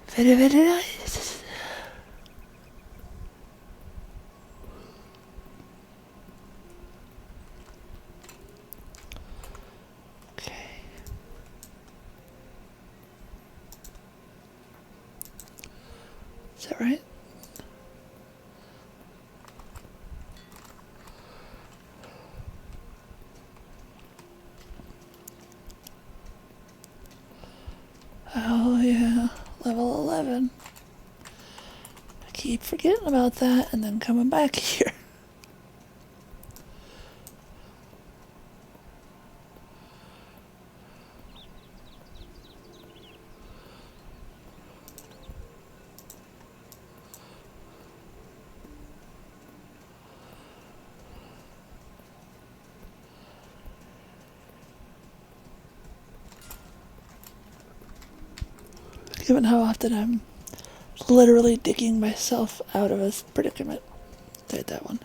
Very, very nice. Is that right? Oh yeah, level 11. I keep forgetting about that and then coming back here. Given how often I'm literally digging myself out of a predicament. There's that one.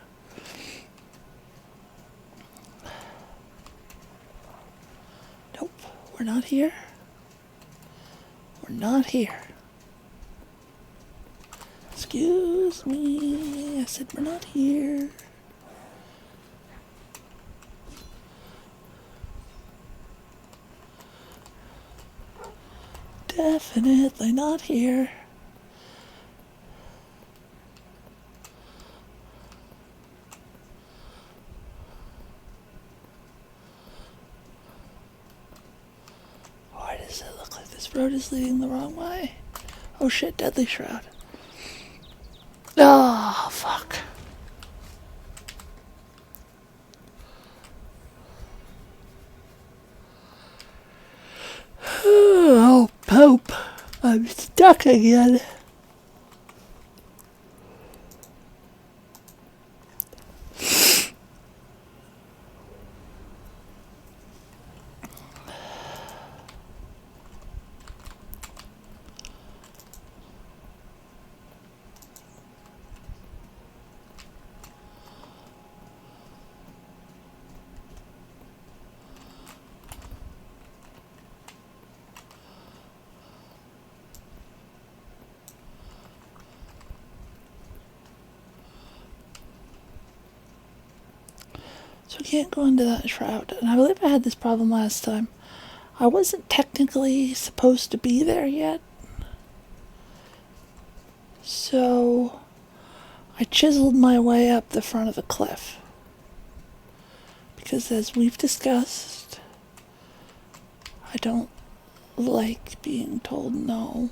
Nope, we're not here. We're not here. Excuse me, I said we're not here. Definitely not here. Why does it look like this road is leading the wrong way? Oh shit, deadly shroud. Oh, fuck. Oh, Pope. I'm stuck again. So I can't go into that shroud. And I believe I had this problem last time. I wasn't technically supposed to be there yet. So I chiseled my way up the front of the cliff. Because as we've discussed, I don't like being told no.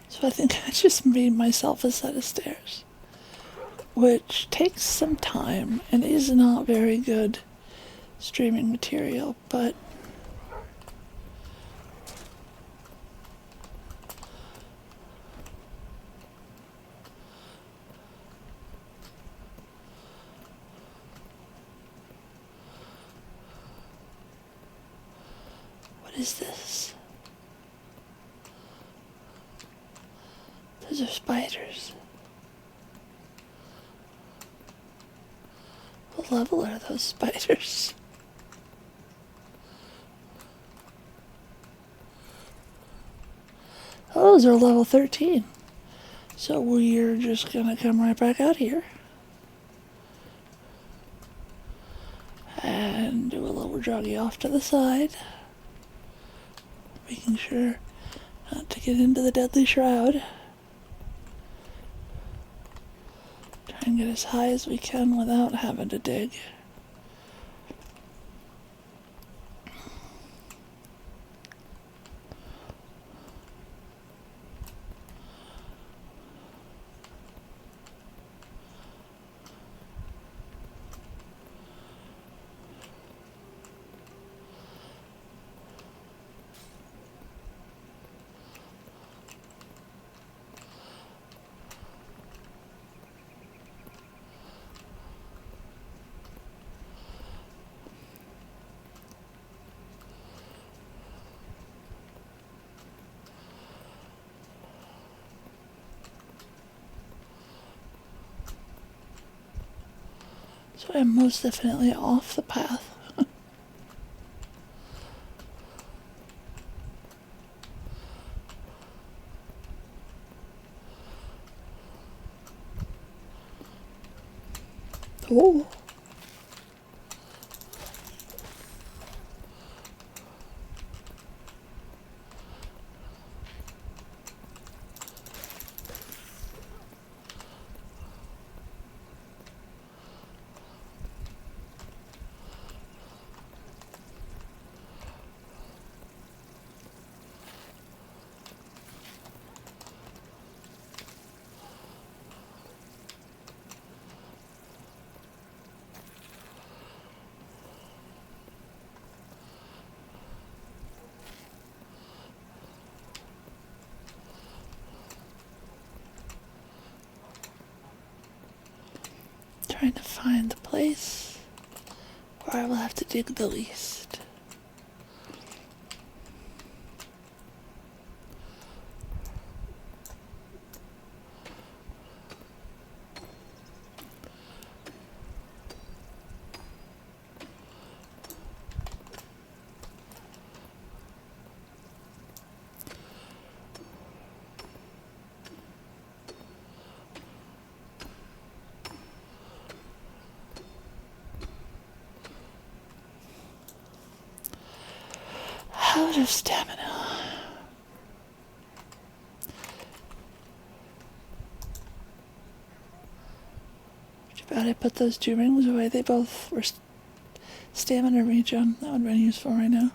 So I think I just made myself a set of stairs, which takes some time and is not very good streaming material, but what is this? Those are spiders. What level are those spiders? Oh, those are level 13. So we're just gonna come right back out here. And do a little joggy off to the side. Making sure not to get into the deadly shroud. Try and get as high as we can without having to dig. So I'm most definitely off the path. Oh. Trying to find the place where I will have to dig the least. Out of stamina. Too bad I put those 2 rings away. They both were stamina regen. That would have been useful right now.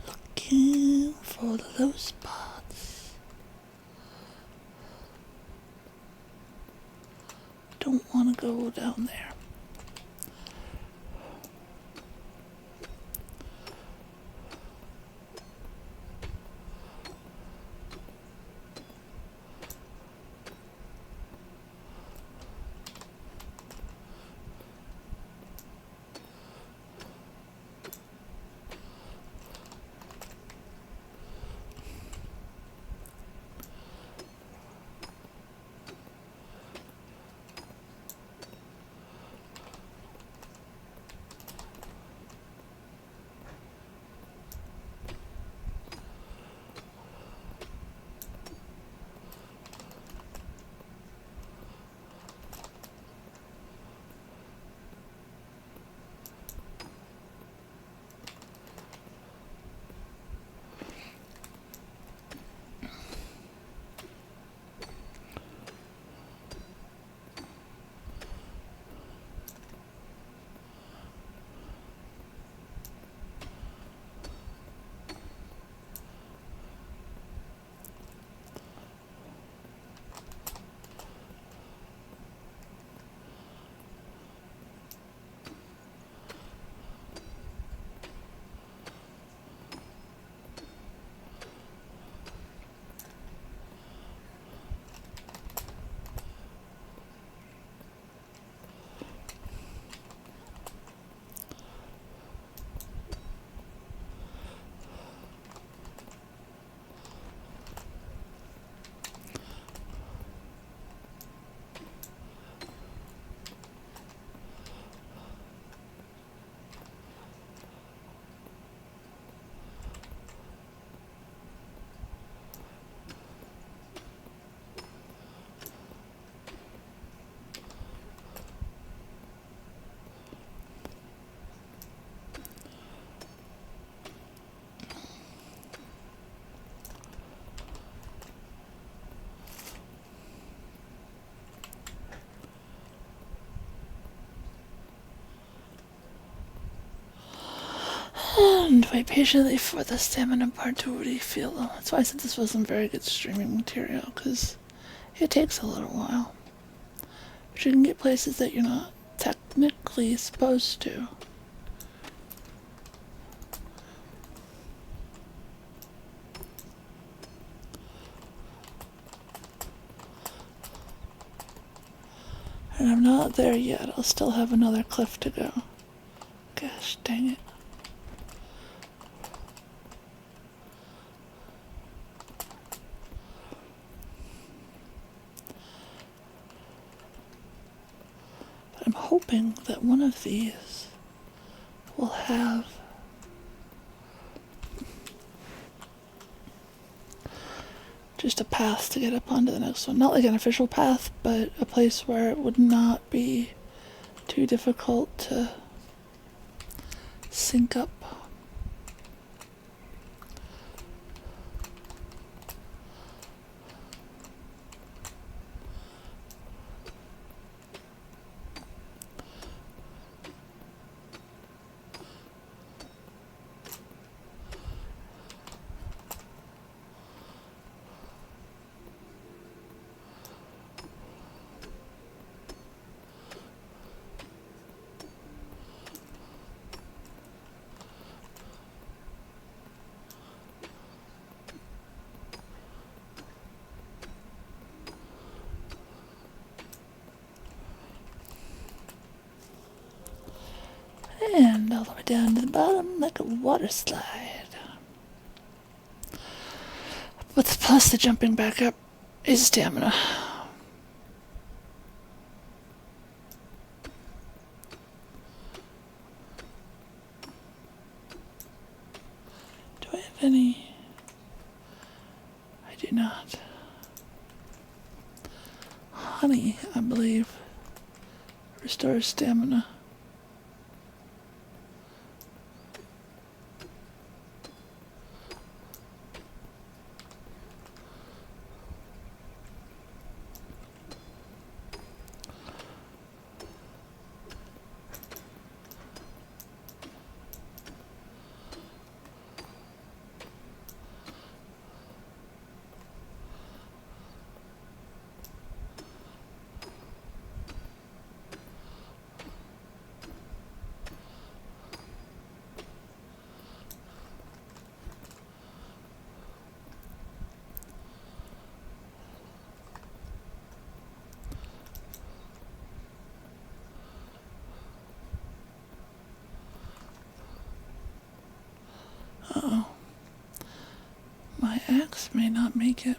Looking for the low spots. Don't want to go down there. And wait patiently for the stamina part to refill. That's why I said this wasn't very good streaming material, because it takes a little while. But you can get places that you're not technically supposed to. And I'm not there yet. I'll still have another cliff to go. Gosh dang it. But I'm hoping that one of these will have just a path to get up onto the next one. Not like an official path, but a place where it would not be too difficult to sync up. And all the way down to the bottom like a water slide. But plus the jumping back up is stamina. Do I have any? I do not. Honey, I believe, restores stamina. Uh-oh. My axe may not make it.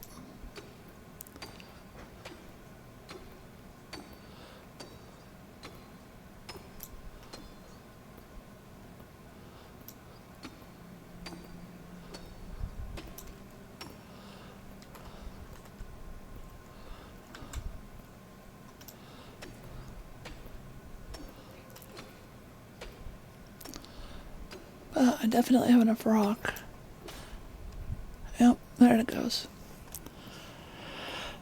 I definitely have enough rock. Yep, there it goes.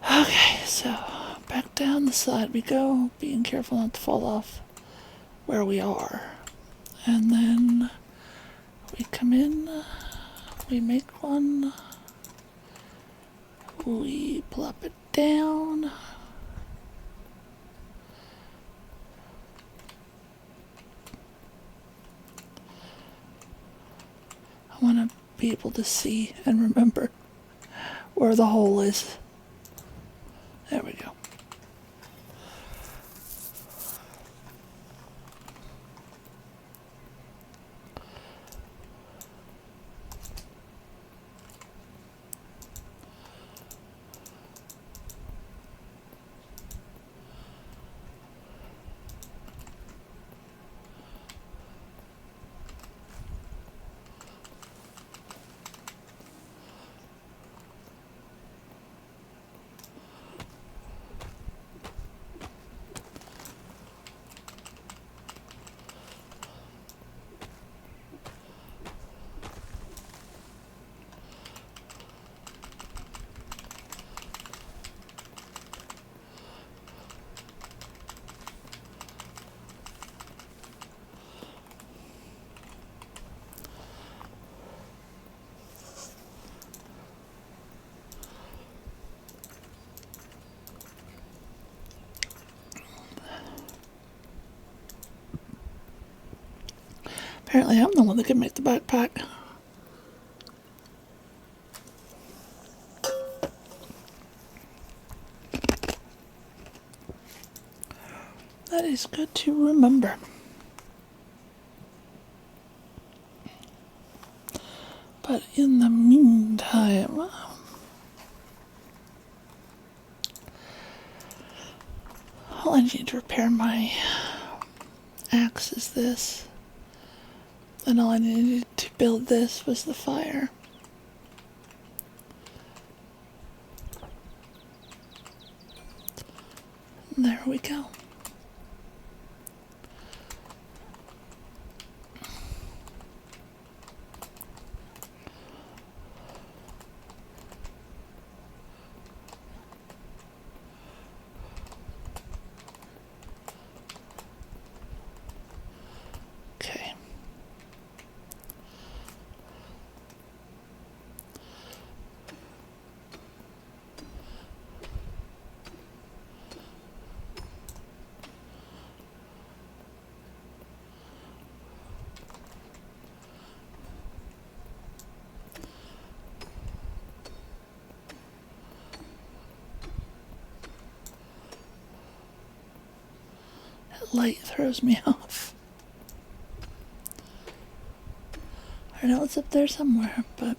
Okay, so back down the side we go, being careful not to fall off where we are. And then we come in, we make one, we plop it down. I want to be able to see and remember where the hole is. There we go. Apparently I'm the one that can make the backpack. That is good to remember. But in the meantime, all I need to repair my axe is this. And all I needed to build this was the fire. And there we go. light throws me off. I know it's up there somewhere, but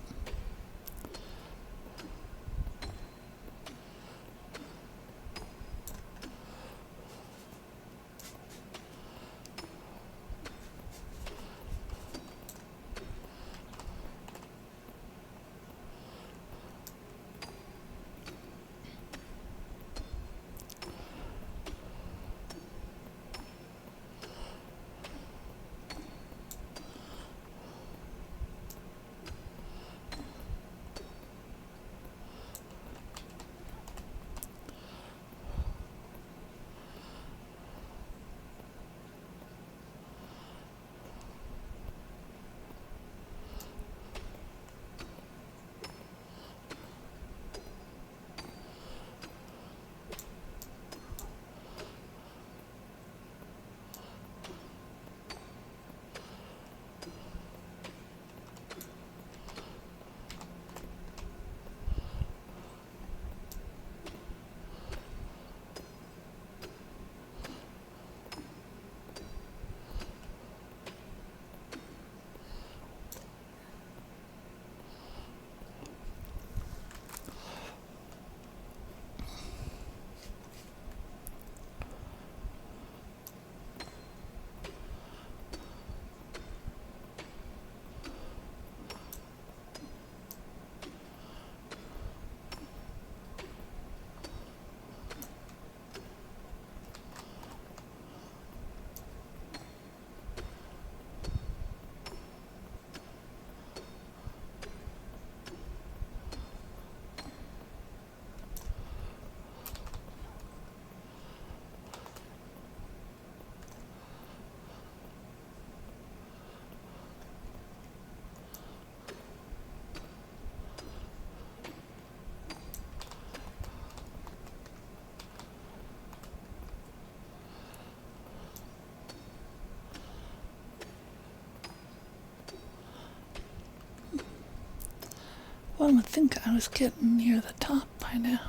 one would think I was getting near the top by now.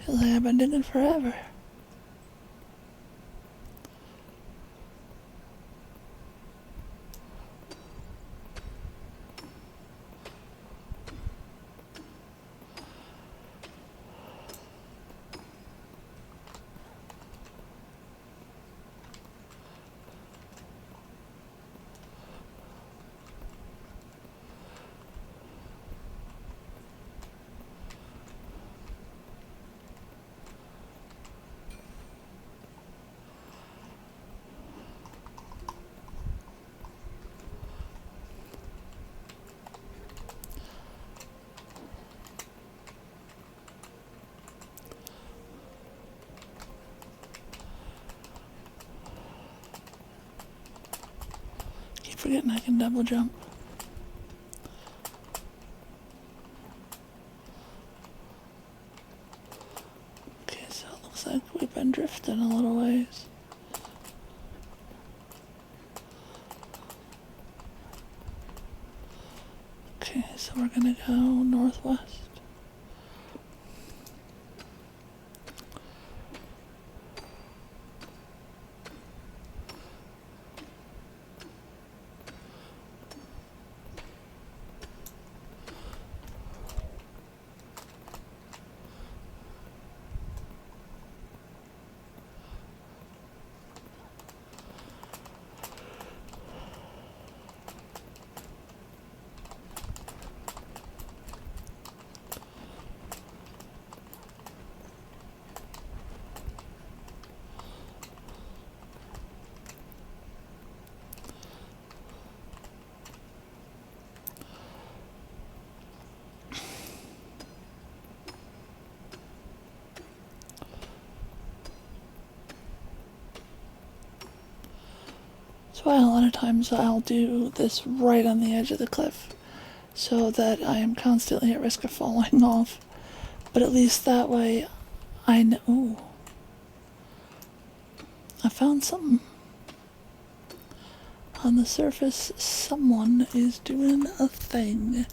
Feels like I've been digging forever. Keep forgetting I can double jump. Okay, so it looks like we've been drifting a little ways. Okay, so we're gonna go northwest. That's why a lot of times I'll do this right on the edge of the cliff, so that I am constantly at risk of falling off. But at least that way I know. Ooh, I found something. On the surface, someone is doing a thing.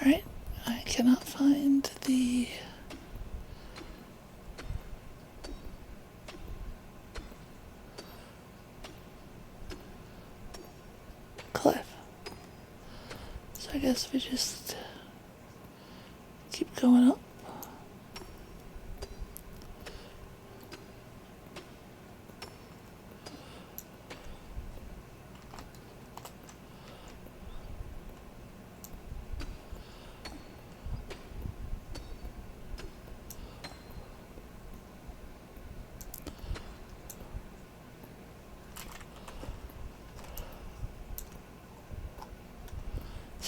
Alright, I cannot find the... cliff. So I guess we just keep going up.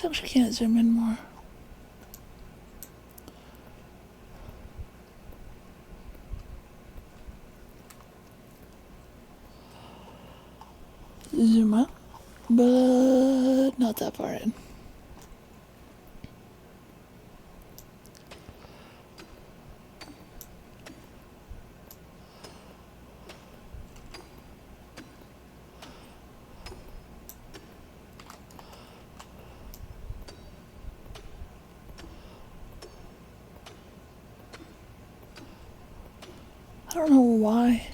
I actually can't zoom in more. Zoom out, but not that far in. I don't know why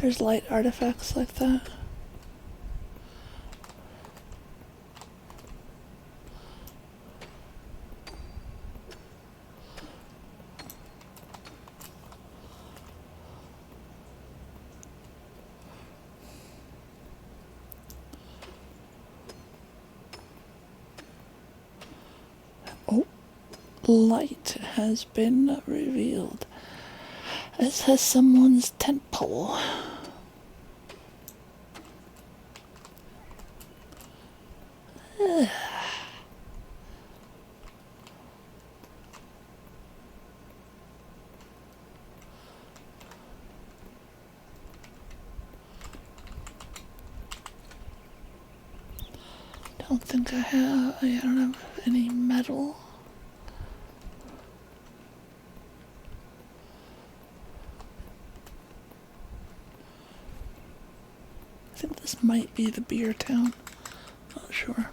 there's light artifacts like that. Oh, light has been revealed, as has someone's tent pole. Don't think I don't have any metal. I think this might be the beer town. Not sure.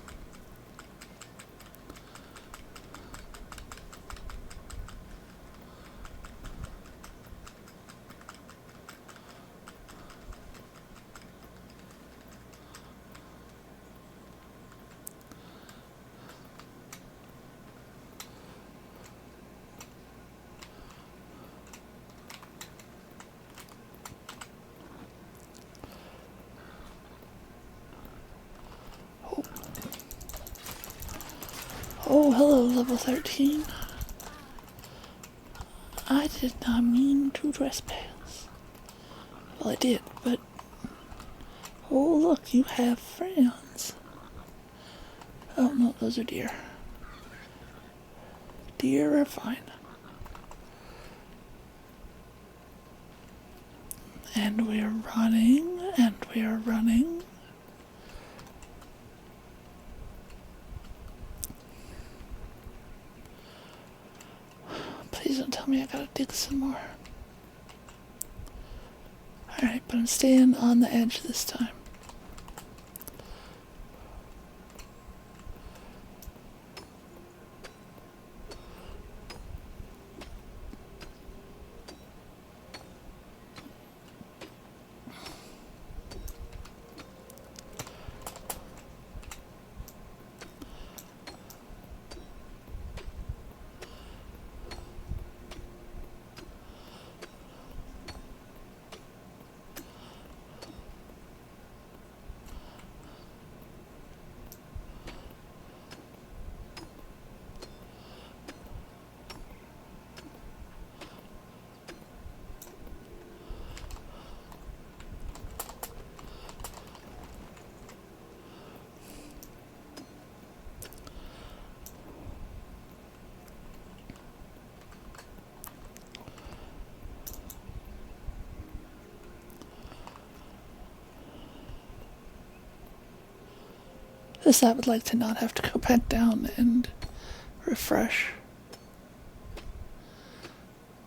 Oh, hello, level 13. I did not mean to trespass. Well, I did, but... Oh, look, you have friends. Oh, no, those are deer. Deer are fine. And we're running, and we're running. Please don't tell me I gotta dig some more. Alright, but I'm staying on the edge this time. Just I would like to not have to go back down and refresh.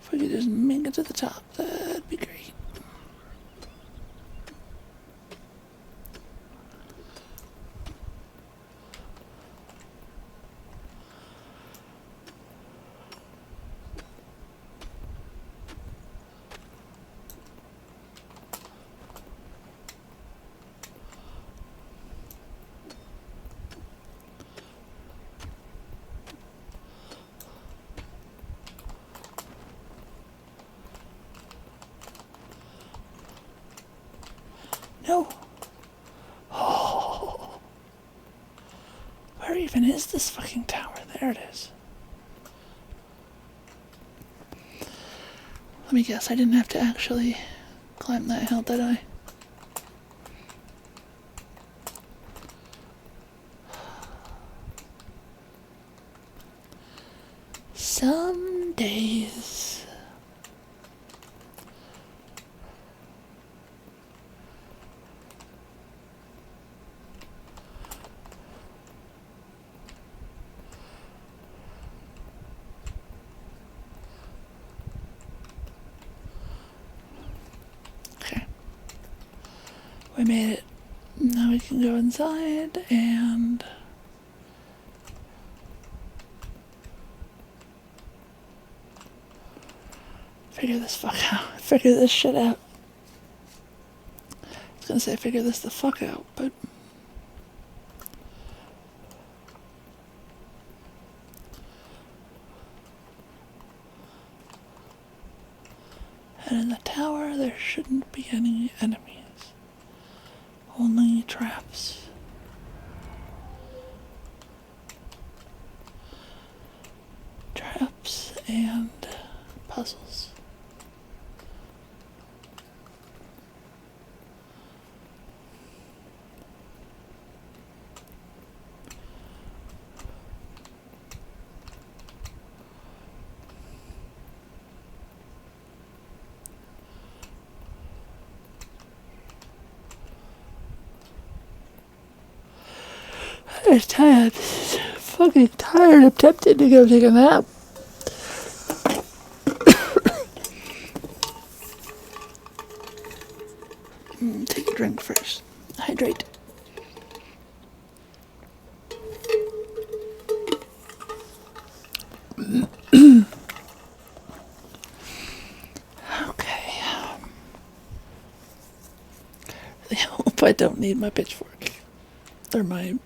If we could just make it to the top, that'd be great. No. Oh. Where even is this fucking tower? There it is. Let me guess, I didn't have to actually climb that hill, did I? Some days. We made it. Now we can go inside and figure this shit out. I was gonna say figure this the fuck out, but and in the tower there shouldn't be any enemies. Only traps. Traps and puzzles. I'm tired. Fucking tired. I'm tempted to go take a nap. Take a drink first. Hydrate. Okay. I hope I don't need my pitchfork. Or my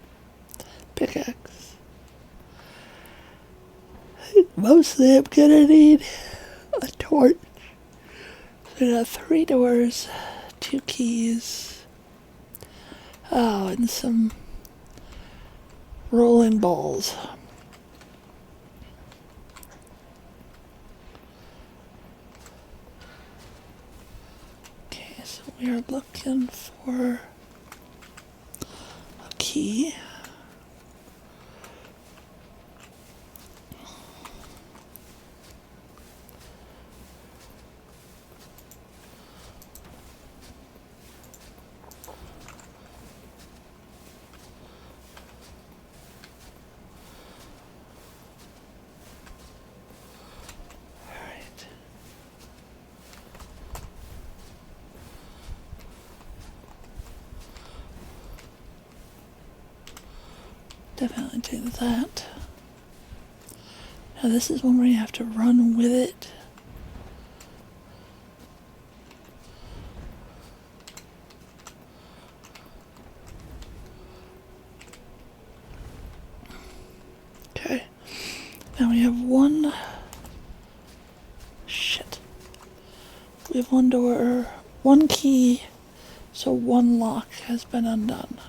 pickaxe. Mostly I'm gonna need a torch. So I got 3 doors, 2 keys. Oh, and some rolling balls. Okay, so we are looking for a key. Definitely take that. Now this is one where you have to run with it. Okay. Now we have one... Shit. We have 1 door, 1 key, so 1 lock has been undone.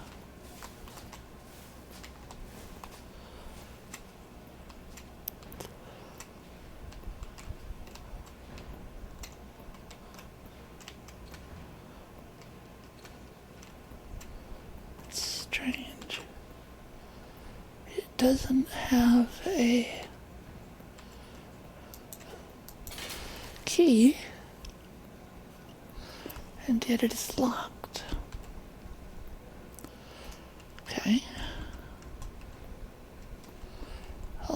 Strange. It doesn't have a key, and yet it is locked. Okay.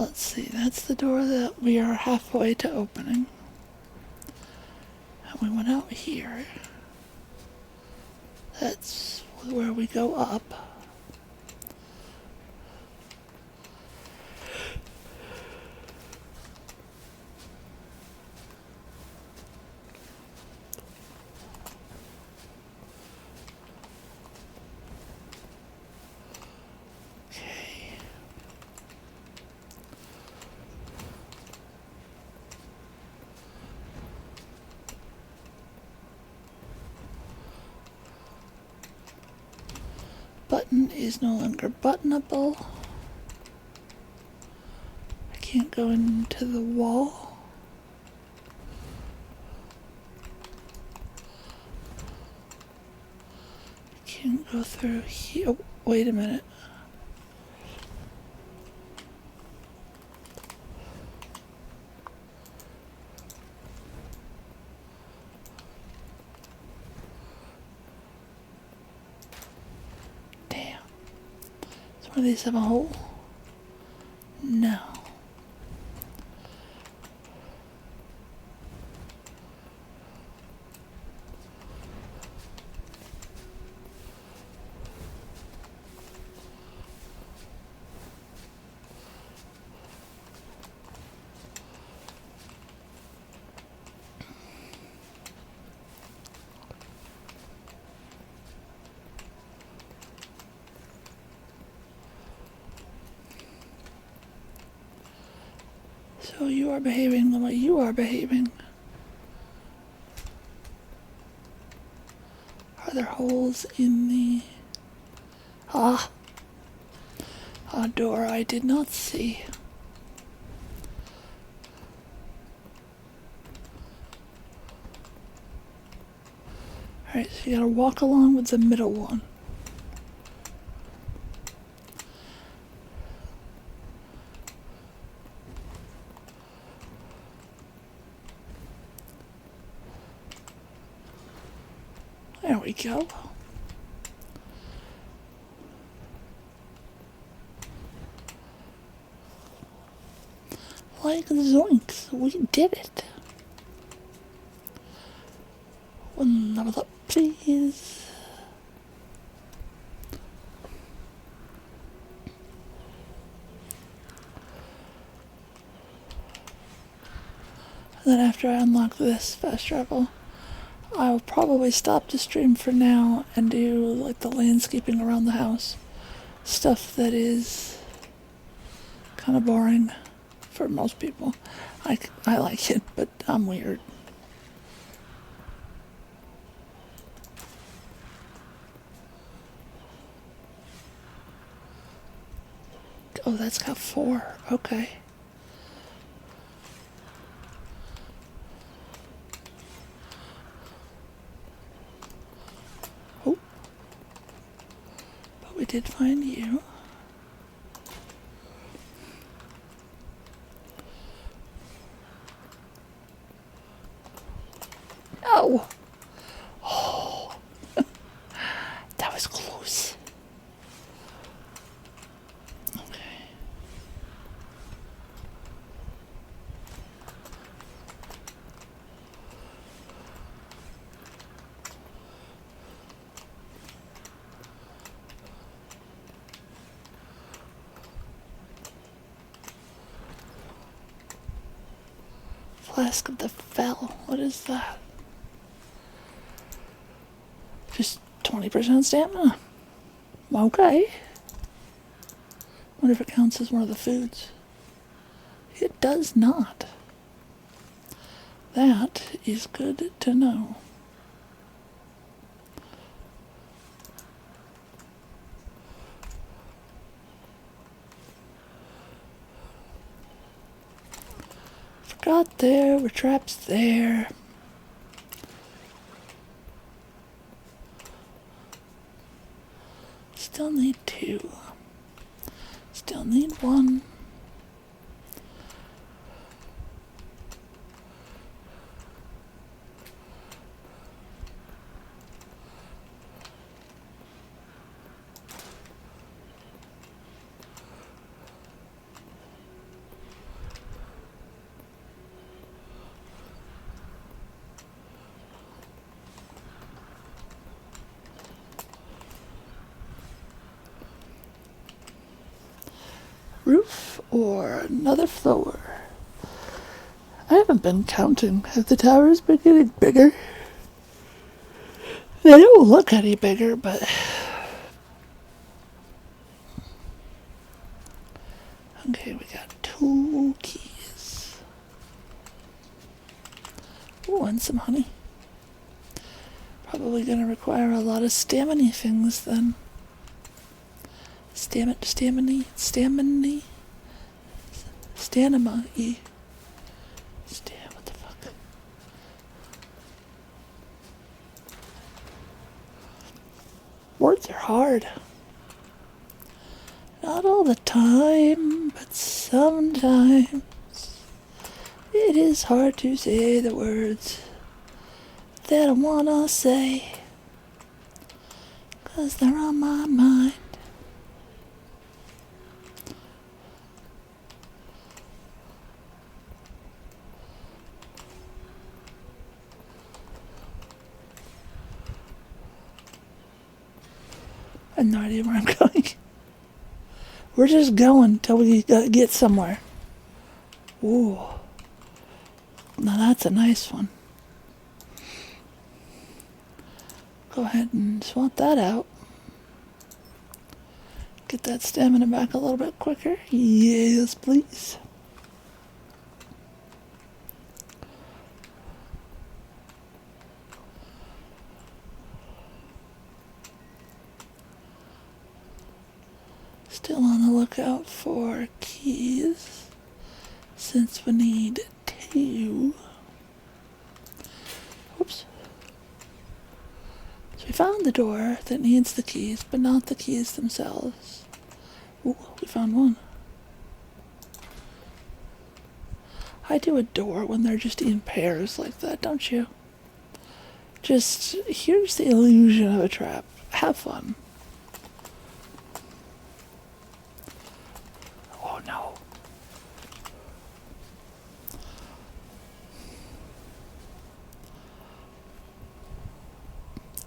let's see, that's the door that we are halfway to opening. And we went out here. That's where we go up. Button is no longer buttonable. I can't go into the wall. I can't go through here. Oh, wait a minute. One of these have a hole? No. So you are behaving the way you are behaving. Are there holes in the... a door I did not see. Alright, so you gotta walk along with the middle one. There we go. Like zoinks, we did it. One level up, please. And then after I unlock this fast travel, I'll probably stop the stream for now and do like the landscaping around the house. Stuff that is kind of boring for most people. I like it, but I'm weird. Oh, that's got 4. Okay. Oh. But we did find you. Oh! Oh! That was close. Okay. Flask of the Fell. What is that? Just 20% stamina. Okay. Wonder if it counts as one of the foods. It does not. That is good to know. Forgot there were traps there. Still need 2. Still need 1. or another floor. I haven't been counting. Have the towers been getting bigger? They don't look any bigger, but... Okay, we got 2 keys. Ooh, and some honey. Probably gonna require a lot of stamina things then. Stamina. What the fuck? Words are hard. Not all the time, but sometimes it is hard to say the words that I wanna say, 'cause they're on my mind. I have no idea where I'm going. We're just going till we get somewhere. Ooh. Now that's a nice one. Go ahead and swap that out. Get that stamina back a little bit quicker. Yes, please. Still on the lookout for keys, since we need 2. Oops. So we found the door that needs the keys, but not the keys themselves. Ooh, we found one. I do adore when they're just in pairs like that, don't you? Just, here's the illusion of a trap. Have fun. Oh no.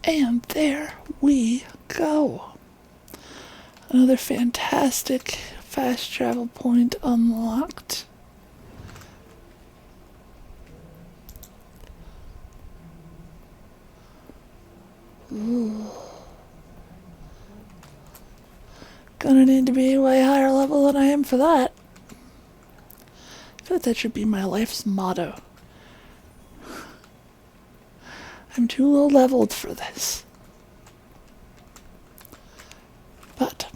And there we go. Another fantastic fast travel point unlocked. Ooh. Gonna need to be a way higher level than I am for that. I feel like that should be my life's motto. I'm too low leveled for this. But,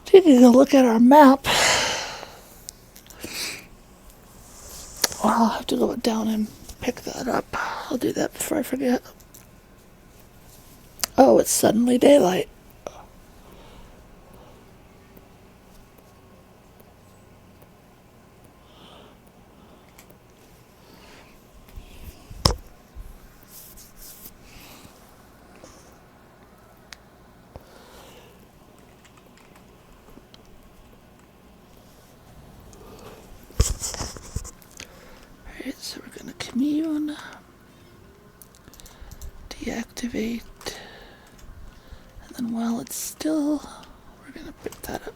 taking a look at our map, I'll have to go down and pick that up. I'll do that before I forget. Oh, it's suddenly daylight. Alright, so we're gonna commune, deactivate, and then while it's still, we're gonna pick that up.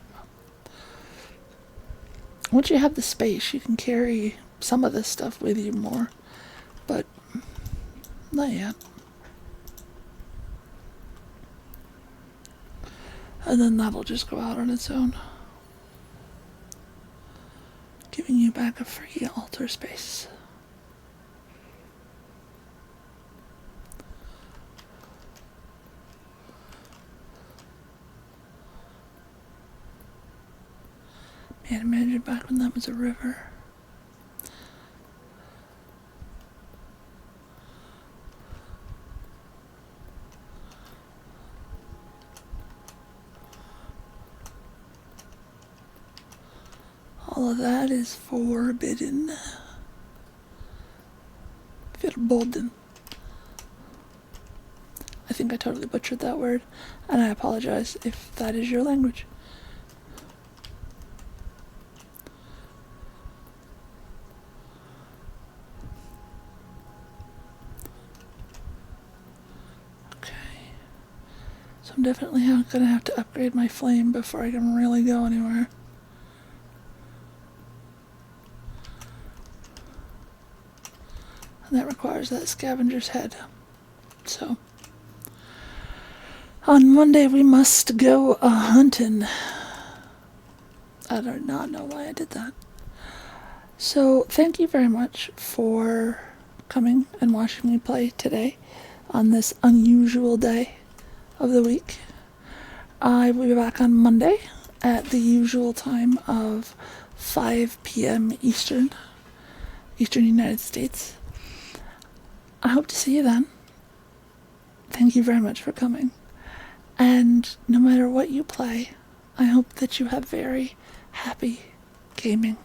Once you have the space, you can carry some of this stuff with you more, but not yet. And then that'll just go out on its own, giving you back a free altar space. Man, imagine back when that was a river. All of that is forbidden. Verboten. I think I totally butchered that word, and I apologize if that is your language. Okay. So I'm definitely gonna have to upgrade my flame before I can really go anywhere. and that requires that scavenger's head. So, on Monday we must go a-hunting. I do not know why I did that. So, thank you very much for coming and watching me play today on this unusual day of the week. I will be back on Monday at the usual time of 5 p.m. Eastern United States. I hope to see you then. Thank you very much for coming. And no matter what you play, I hope that you have very happy gaming.